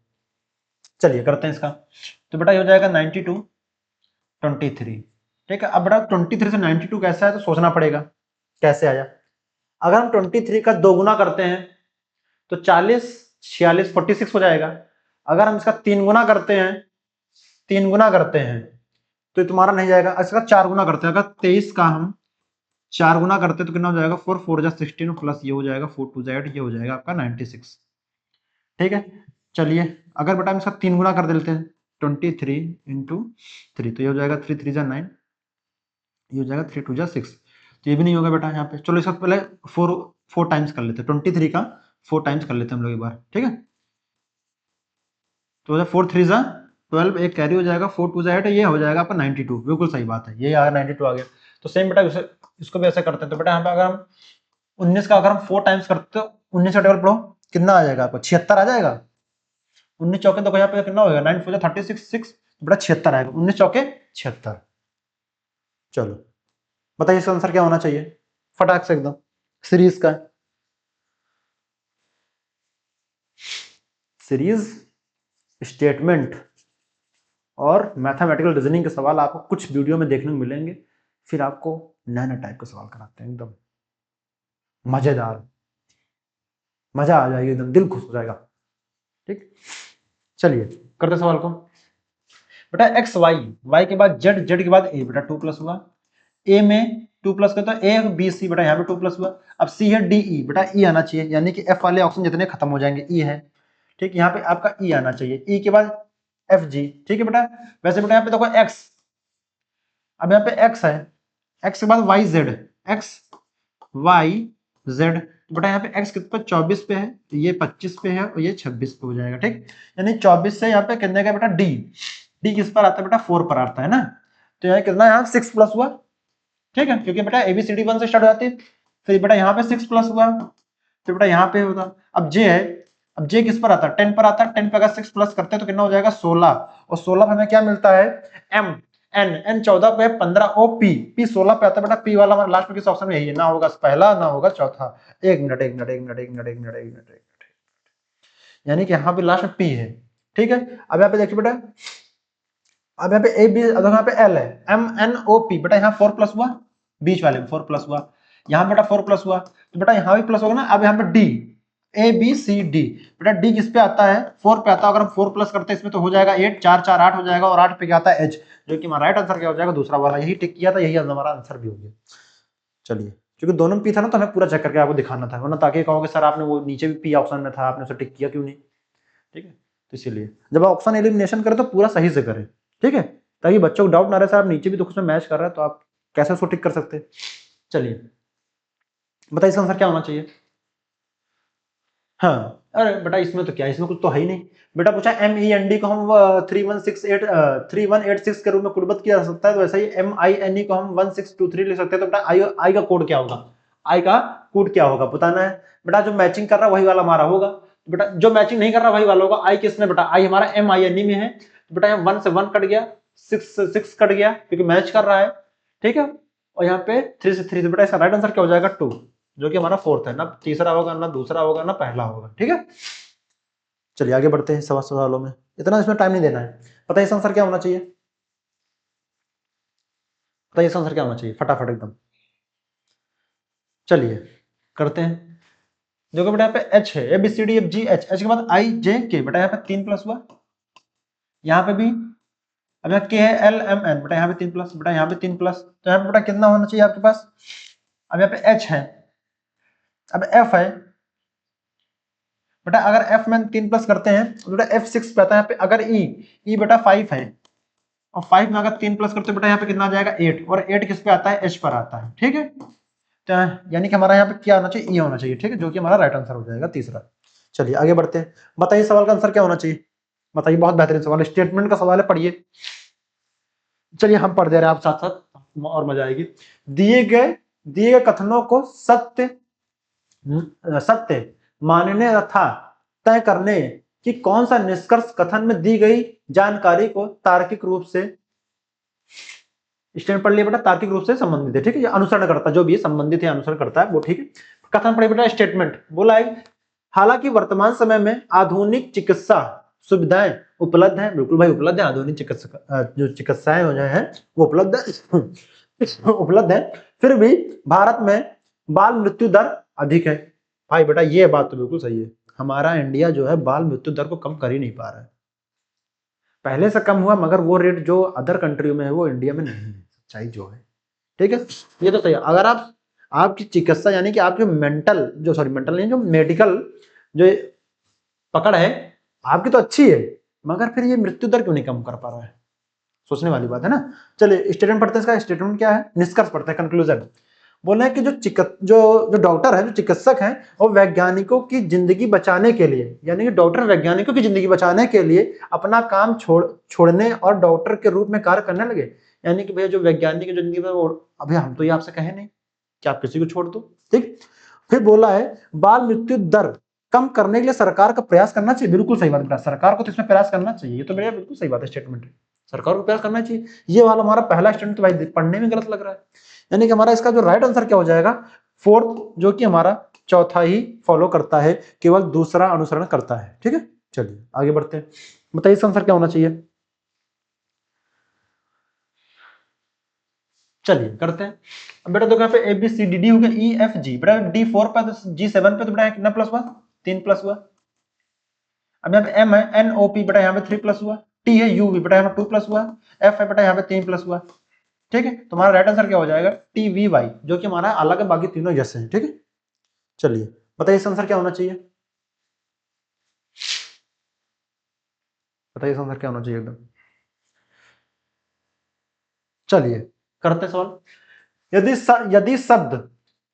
[SPEAKER 1] चलिए करते हैं इसका, तो बेटा ये हो जाएगा 92:23, ठीक है। अब बेटा 23 से 92 कैसा है तो सोचना पड़ेगा कैसे आया। अगर हम 23 का 2 गुना करते हैं तो 40, 46, 46 हो जाएगा। अगर हम इसका 3 गुना करते हैं, 3 गुना करते हैं तो ये तुम्हारा नहीं जाएगा। इसका 4 गुना करते हैं, अगर 23 का हम 4 गुना करते हैं तो कितना हो जाएगा, 4 4 जा 16 प्लस ये हो जाएगा 4 2 जा 8, ये हो जाएगा आपका 96, ठीक है। चलिए अगर बेटा हम इसका 3 गुना कर देते हैं 23 इंटू 3, तो ये हो जाएगा 3 3 जा 9, ये हो जाएगा 3 2 जा 6, तो ये भी नहीं होगा बेटा यहाँ पे। चलो इसका पहले 4 टाइम्स कर लेते हैं, 23 का 4 टाइम्स कर लेते हैं हम लोग एक बार, ठीक है। तो 4 3 जा 12, एक कैरी हो जाएगा, 4 2 जा 8, ये हो जाएगा आपका 92, बिल्कुल सही बात है, ये आ गया 92 आ गया। तो सेम बेटा इसको भी ऐसे करते हैं, तो बेटा यहाँ पे अगर हम 19 का अगर हम 4 टाइम्स करते तो 19 का टेबल पढ़ो कितना आ जाएगा आपको, 76 आ जाएगा। 19 चौके तो यहाँ पे कितना होगा, 9 4 जा 36 6, बेटा 76 आएगा, 19 चौके 76। चलो बताइए इसका आंसर क्या होना चाहिए, फटाक से एकदम, सीरीज का सीरीज स्टेटमेंट और मैथमेटिकल रीजनिंग के सवाल आपको कुछ वीडियो में देखने को मिलेंगे, फिर आपको नया नया टाइप के सवाल कराते हैं, एकदम मजेदार, मजा आ जाएगी, एकदम दिल खुश हो जाएगा, ठीक। चलिए करते सवाल को, बेटा एक्स वाई के बाद जेड, जेड के बाद ए, बेटा 2 प्लस हुआ, ए में 2 प्लस करता है, ए बी सी, बेटा यहाँ पे 2 प्लस हुआ। अब सी है डी ई, बेटा ई आना चाहिए, यानी कि एफ वाले ऑप्शन जितने खत्म हो जाएंगे, ई है, ठीक। यहाँ पे आपका ई आना चाहिए, ई के बाद एफ जी, ठीक है बेटा। वैसे बेटा यहाँ पे देखो एक्स, अब यहाँ पे एक्स है, एक्स के बाद Y Z, X Y Z, बेटा यहाँ पे एक्स किस पे 24 पे है, तो ये 25 पे है और ये 26 पे हो जाएगा, ठीक। यानी 24 से यहाँ पे कितने का बेटा डी, डी किस पर आता है बेटा 4 पर आता है ना, तो यहाँ कितना यहाँ 6 प्लस हुआ, ठीक है, क्योंकि बेटा एबीसीडी 1 से स्टार्ट हो जाती है। फिर बेटा यहाँ पे 6 प्लस हुआ, तो बेटा यहाँ पे होगा। अब जे है, अब जे किस पर आता है 10 पर आता है, 10 पे अगर 6 प्लस करते हैं तो कितना हो जाएगा 16, और 16 पे हमें क्या मिलता है एम, एन, एन 14 पे 15, ओ पी, पी 16 पे आता है बेटा, पी वाला हमारा लास्ट में किस ऑप्शन में यही है, ना होगा पहला ना होगा चौथा। एक मिनट एक मिनट एक मिनट एक मिनट एक मिनट एक मिनट, यानी कि यहाँ पे लास्ट में पी है, ठीक है। अब यहाँ पे देखिए बेटा, अब यहाँ पे ए बी, अगर यहाँ पे एल है, एम एन ओ पी, बेटा यहाँ 4 प्लस हुआ, बीच वाले में 4 प्लस हुआ, यहाँ बेटा 4 प्लस हुआ, तो बेटा यहाँ भी प्लस होगा ना। अब यहाँ पे D, A B C D, बेटा डी किस पे आता है 4 पे आता है, अगर हम 4 प्लस करते हैं इसमें तो हो जाएगा 8, 4 4 8 हो जाएगा, और 8 पे क्या आता है एच, जो कि हमारा राइट आंसर क्या हो जाएगा दूसरा वाला, यही टिक किया था, यही हमारा आंसर भी हो गया। चलिए क्योंकि दोनों में पी था ना, तो हमें पूरा चेक करके आपको दिखाना था, वरना ताकि कहोगे सर आपने वो नीचे भी पी ऑप्शन में था, आपने उसे टिक किया क्यों नहीं, ठीक है। तो इसीलिए जब ऑप्शन एलिमिनेशन करें तो पूरा सही से करें, ठीक है, ताकि बच्चों को डाउट ना रहे सर आप नीचे भी तो कुछ में मैच कर रहा है तो आप कैसे उसको टिक कर सकते हैं। चलिए बताइए इसका आंसर क्या होना चाहिए। हाँ अरे बेटा इसमें तो क्या, इसमें कुछ तो है ही नहीं। बेटा पूछा एम ई एन डी को हम 3186 के रूप में कोडबद्ध किया जा सकता है, तो वैसे ही एम आई एन ई को हम 1623 लिख सकते हैं, तो बेटा आई का कोड क्या होगा, आई का कोड क्या होगा बताना है। बेटा जो मैचिंग कर रहा है वही वाला हमारा होगा, बेटा जो मैचिंग नहीं कर रहा वही वाला होगा। आई किसने बेटा, आई हमारा एम आई एन ई में है, तो बेटा यहाँ 1 से 1 कट गया, 6 से 6 कट गया क्योंकि मैच कर रहा है, ठीक है। और यहाँ पे 3 से 3, तो बेटा इसका राइट आंसर क्या हो जाएगा 2, जो कि हमारा फोर्थ है, ना तीसरा होगा ना दूसरा होगा ना पहला होगा, ठीक है। चलिए आगे बढ़ते हैं सवालों में, इतना इसमें टाइम नहीं देना है। बताइए इसका आंसर क्या होना चाहिए, बताइए इसका आंसर क्या होना चाहिए फटाफट एकदम। चलिए करते हैं, जो कि बेटा यहाँ पे एच है, A B C D F G H, H के बाद आई जे के, बेटा यहाँ पे 3 प्लस हुआ, यहाँ पे भी। अब यहाँ के है एल एम एन, बेटा यहाँ पे 3 प्लस, बेटा यहाँ पे 3 प्लस, तो यहाँ पे बेटा कितना होना चाहिए आपके पास। अब यहाँ पे एच है, अब एफ है, बेटा अगर एफ में 3 प्लस करते हैं तो बेटा एफ 6 पे आता है। यहाँ पे अगर ई बेटा 5 है, और 5 में अगर 3 प्लस करते हैं बेटा यहाँ पे कितना आ जाएगा 8, और 8 किस पे आता है एच पर आता है, ठीक है। तो यानी कि हमारा यहाँ पे क्या होना चाहिए, ई होना चाहिए, ठीक है, जो कि हमारा राइट आंसर हो जाएगा तीसरा। चलिए आगे बढ़ते हैं, बताइए सवाल का आंसर क्या होना चाहिए, बताइए। बहुत बेहतरीन सवाल, स्टेटमेंट का सवाल है, पढ़िए। चलिए हम पढ़ दे रहे हैं आप साथ साथ और मजा आएगी। दिए गए दिए गए कथनों को सत्य मानने तथा तय करने कि कौन सा निष्कर्ष कथन में दी गई जानकारी को तार्किक रूप से स्टेटमेंट पढ़ लिया बेटा, तार्किक रूप से संबंधित है, ठीक है, अनुसरण करता जो भी संबंधित है अनुसरण करता है वो, ठीक है। कथन पढ़े बेटा, स्टेटमेंट बोला है हालांकि वर्तमान समय में आधुनिक चिकित्सा सुविधाएं उपलब्ध हैं, बिल्कुल भाई उपलब्ध है, आधुनिक चिकित्सा जो चिकित्साएं हो जाए हैं वो उपलब्ध है उपलब्ध है, फिर भी भारत में बाल मृत्यु दर अधिक है। भाई बेटा ये बात तो बिल्कुल सही है, हमारा इंडिया जो है बाल मृत्यु दर को कम कर ही नहीं पा रहा है, पहले से कम हुआ मगर वो रेट जो अदर कंट्रियों में है वो इंडिया में नहीं है, सच्चाई जो है, ठीक है, ये तो सही है। अगर आप आपकी चिकित्सा यानी कि आप जो मेंटल नहीं, जो मेडिकल जो पकड़ है आपकी तो अच्छी है, मगर फिर ये मृत्यु दर क्यों नहीं कम कर पा रहा है, सोचने वाली बात है ना। चलिए स्टेटमेंट पढ़ते हैं, इसका स्टेटमेंट क्या है, निष्कर्ष पढ़ते हैं, कंक्लूजन। बोले कि जो डॉक्टर है, जो चिकित्सक हैं, वो वैज्ञानिकों की जिंदगी बचाने के लिए, यानी कि डॉक्टर वैज्ञानिकों की जिंदगी बचाने के लिए अपना काम छोड़ने और डॉक्टर के रूप में कार्य करने लगे। यानी कि भैया जो वैज्ञानिक की जिंदगी में वो, अभी हम तो ये आपसे कहे नहीं कि आप किसी को छोड़ दो, ठीक। फिर बोला है बाल मृत्यु दर कम करने के लिए सरकार का प्रयास करना चाहिए, बिल्कुल सही बात बेटा, सरकार को तो इसमें प्रयास करना चाहिए, ये तो भैया बिल्कुल सही बात है, स्टेटमेंट है, सरकार को प्रयास करना चाहिए। ये वाला हमारा पहला स्टेटमेंट तो भाई पढ़ने में गलत लग रहा है, यानी कि हमारा इसका जो राइट आंसर क्या हो जाएगा, फोर्थ, जो कि हमारा चौथा ही फॉलो करता है, केवल दूसरा अनुसरण करता है, ठीक है। चलिए आगे बढ़ते हैं, बताइए इसका आंसर क्या होना चाहिए। चलिए करते हैं। अब बेटा देखो यहाँ पे A B C D D हो गया, ई एफ जी, बेटा डी 4 पे तो जी 7 पे तो बेटा कितना प्लस हुआ, 3 प्लस हुआ। अब यहाँ पे एम है एन ओ पी, बेटा यहाँ पे 3 प्लस हुआ, टी है यू वी, बेटा यहाँ पे 2 प्लस हुआ, एफ है बेटा यहाँ पे 3 प्लस हुआ, ठीक है। तुम्हारा राइट आंसर क्या हो जाएगा, टी वी वाई, जो कि हमारा अलग है, बाकी तीनों जैसे हैं, ठीक है। चलिए बताइए इसका आंसर क्या होना चाहिए, बताइए इसका आंसर क्या होना चाहिए एकदम। चलिए करते सवाल। यदि शब्द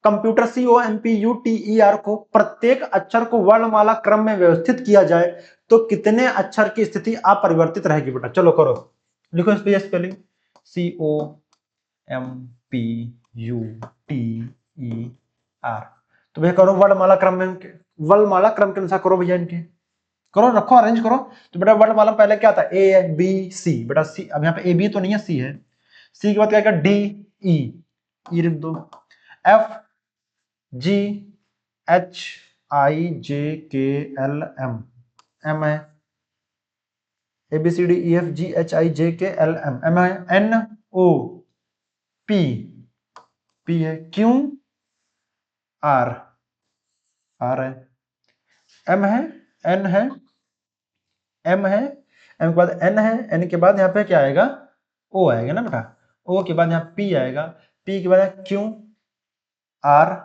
[SPEAKER 1] computer C O M P U T E R को प्रत्येक अक्षर को वर्णमाला क्रम में व्यवस्थित किया जाए तो कितने अक्षर की स्थिति अपरिवर्तित रहेगी बेटा, चलो करो, लिखो इस पे spelling, C O M P U T E R, तो भैया करो वर्णमाला क्रम में, वर्णमाला क्रम के अनुसार करो भैया, इनके करो, रखो, अरेंज करो। तो बेटा वर्णमाला पहले क्या था, ए बी सी, बेटा सी, अब यहाँ पे ए बी तो नहीं है, सी है, सी के बाद क्या डी ई, ई लिख दो, F G H I J K L M, M है, A B C D E F G H I J K L M, M है, एन ओ पी, पी है, क्यू आर, आर है, M है, N है, M है, M के बाद N है, एन के बाद यहाँ पे क्या आएगा, ओ आएगा ना बेटा, ओ के बाद यहाँ पी आएगा, पी के बाद क्यू, आर,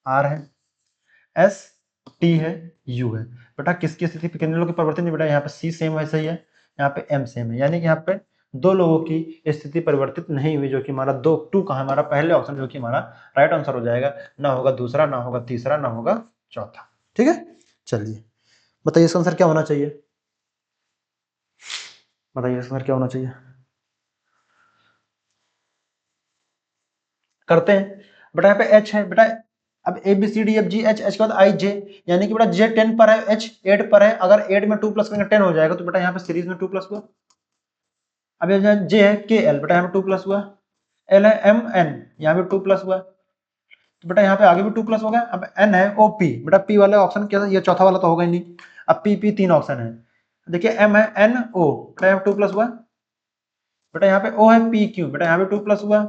[SPEAKER 1] आर है, एस टी है, यू है। बेटा किसकी स्थिति पे कितने लोगों की परिवर्तन नहीं, बेटा यहाँ पे सी सेम वैसे ही है, यहाँ पे एम सेम है, यानी कि यहाँ पे दो लोगों की स्थिति परिवर्तित नहीं हुई, जो कि हमारा दो टू कहा, हमारा पहले ऑप्शन जो कि हमारा राइट आंसर हो जाएगा, ना होगा दूसरा, ना होगा तीसरा, ना होगा चौथा, ठीक है। चलिए बताइए इसका आंसर क्या होना चाहिए, बताइए इसका आंसर क्या होना चाहिए, करते हैं। बेटा यहाँ पे एच है बेटा, अब A B C D F G H, H के बाद आई जे, यानी कि बेटा जे 10 पर है, एच 8 पर है, अगर 8 में 2 प्लस करेंगे 10 हो जाएगा, तो बेटा यहाँ पे सीरीज में 2 प्लस हुआ। अब यहाँ जे है के एल, बेटा यहाँ पे 2 प्लस हुआ, एल है एम एन, यहाँ पे 2 प्लस हुआ, तो बेटा यहाँ पे आगे भी 2 प्लस हो गया। अब एन है ओ पी, बेटा पी वाले ऑप्शन क्या, ये चौथा वाला तो होगा ही नहीं, अब पी पी 3 ऑप्शन है, देखिए एम है एन ओ, बेटा यहाँ पे 2 प्लस हुआ, बेटा यहाँ पे ओ है पी क्यू, बेटा यहाँ पे 2 प्लस हुआ,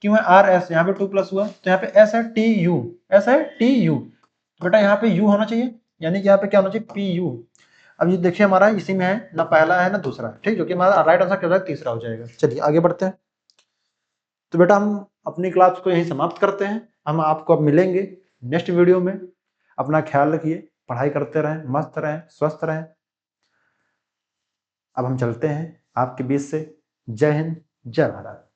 [SPEAKER 1] क्यू है आर एस, यहाँ पे 2 प्लस हुआ, तो यहाँ पे एस है टी यू, एस है टी यू, बेटा यहाँ पे यू होना चाहिए, यानी कि यहाँ पे क्या होना चाहिए, पी यू। अब ये देखिए हमारा इसी में है, ना पहला है ना दूसरा, ठीक, जो कि हमारा राइट आंसर क्या हो जाएगा, तीसरा हो जाएगा। चलिए आगे बढ़ते हैं। तो बेटा हम अपनी क्लास को यहीं समाप्त करते हैं, हम आपको अब मिलेंगे नेक्स्ट वीडियो में, अपना ख्याल रखिए, पढ़ाई करते रहें, मस्त रहें, स्वस्थ रहें। अब हम चलते हैं आपके बीच से, जय हिंद, जय भारत।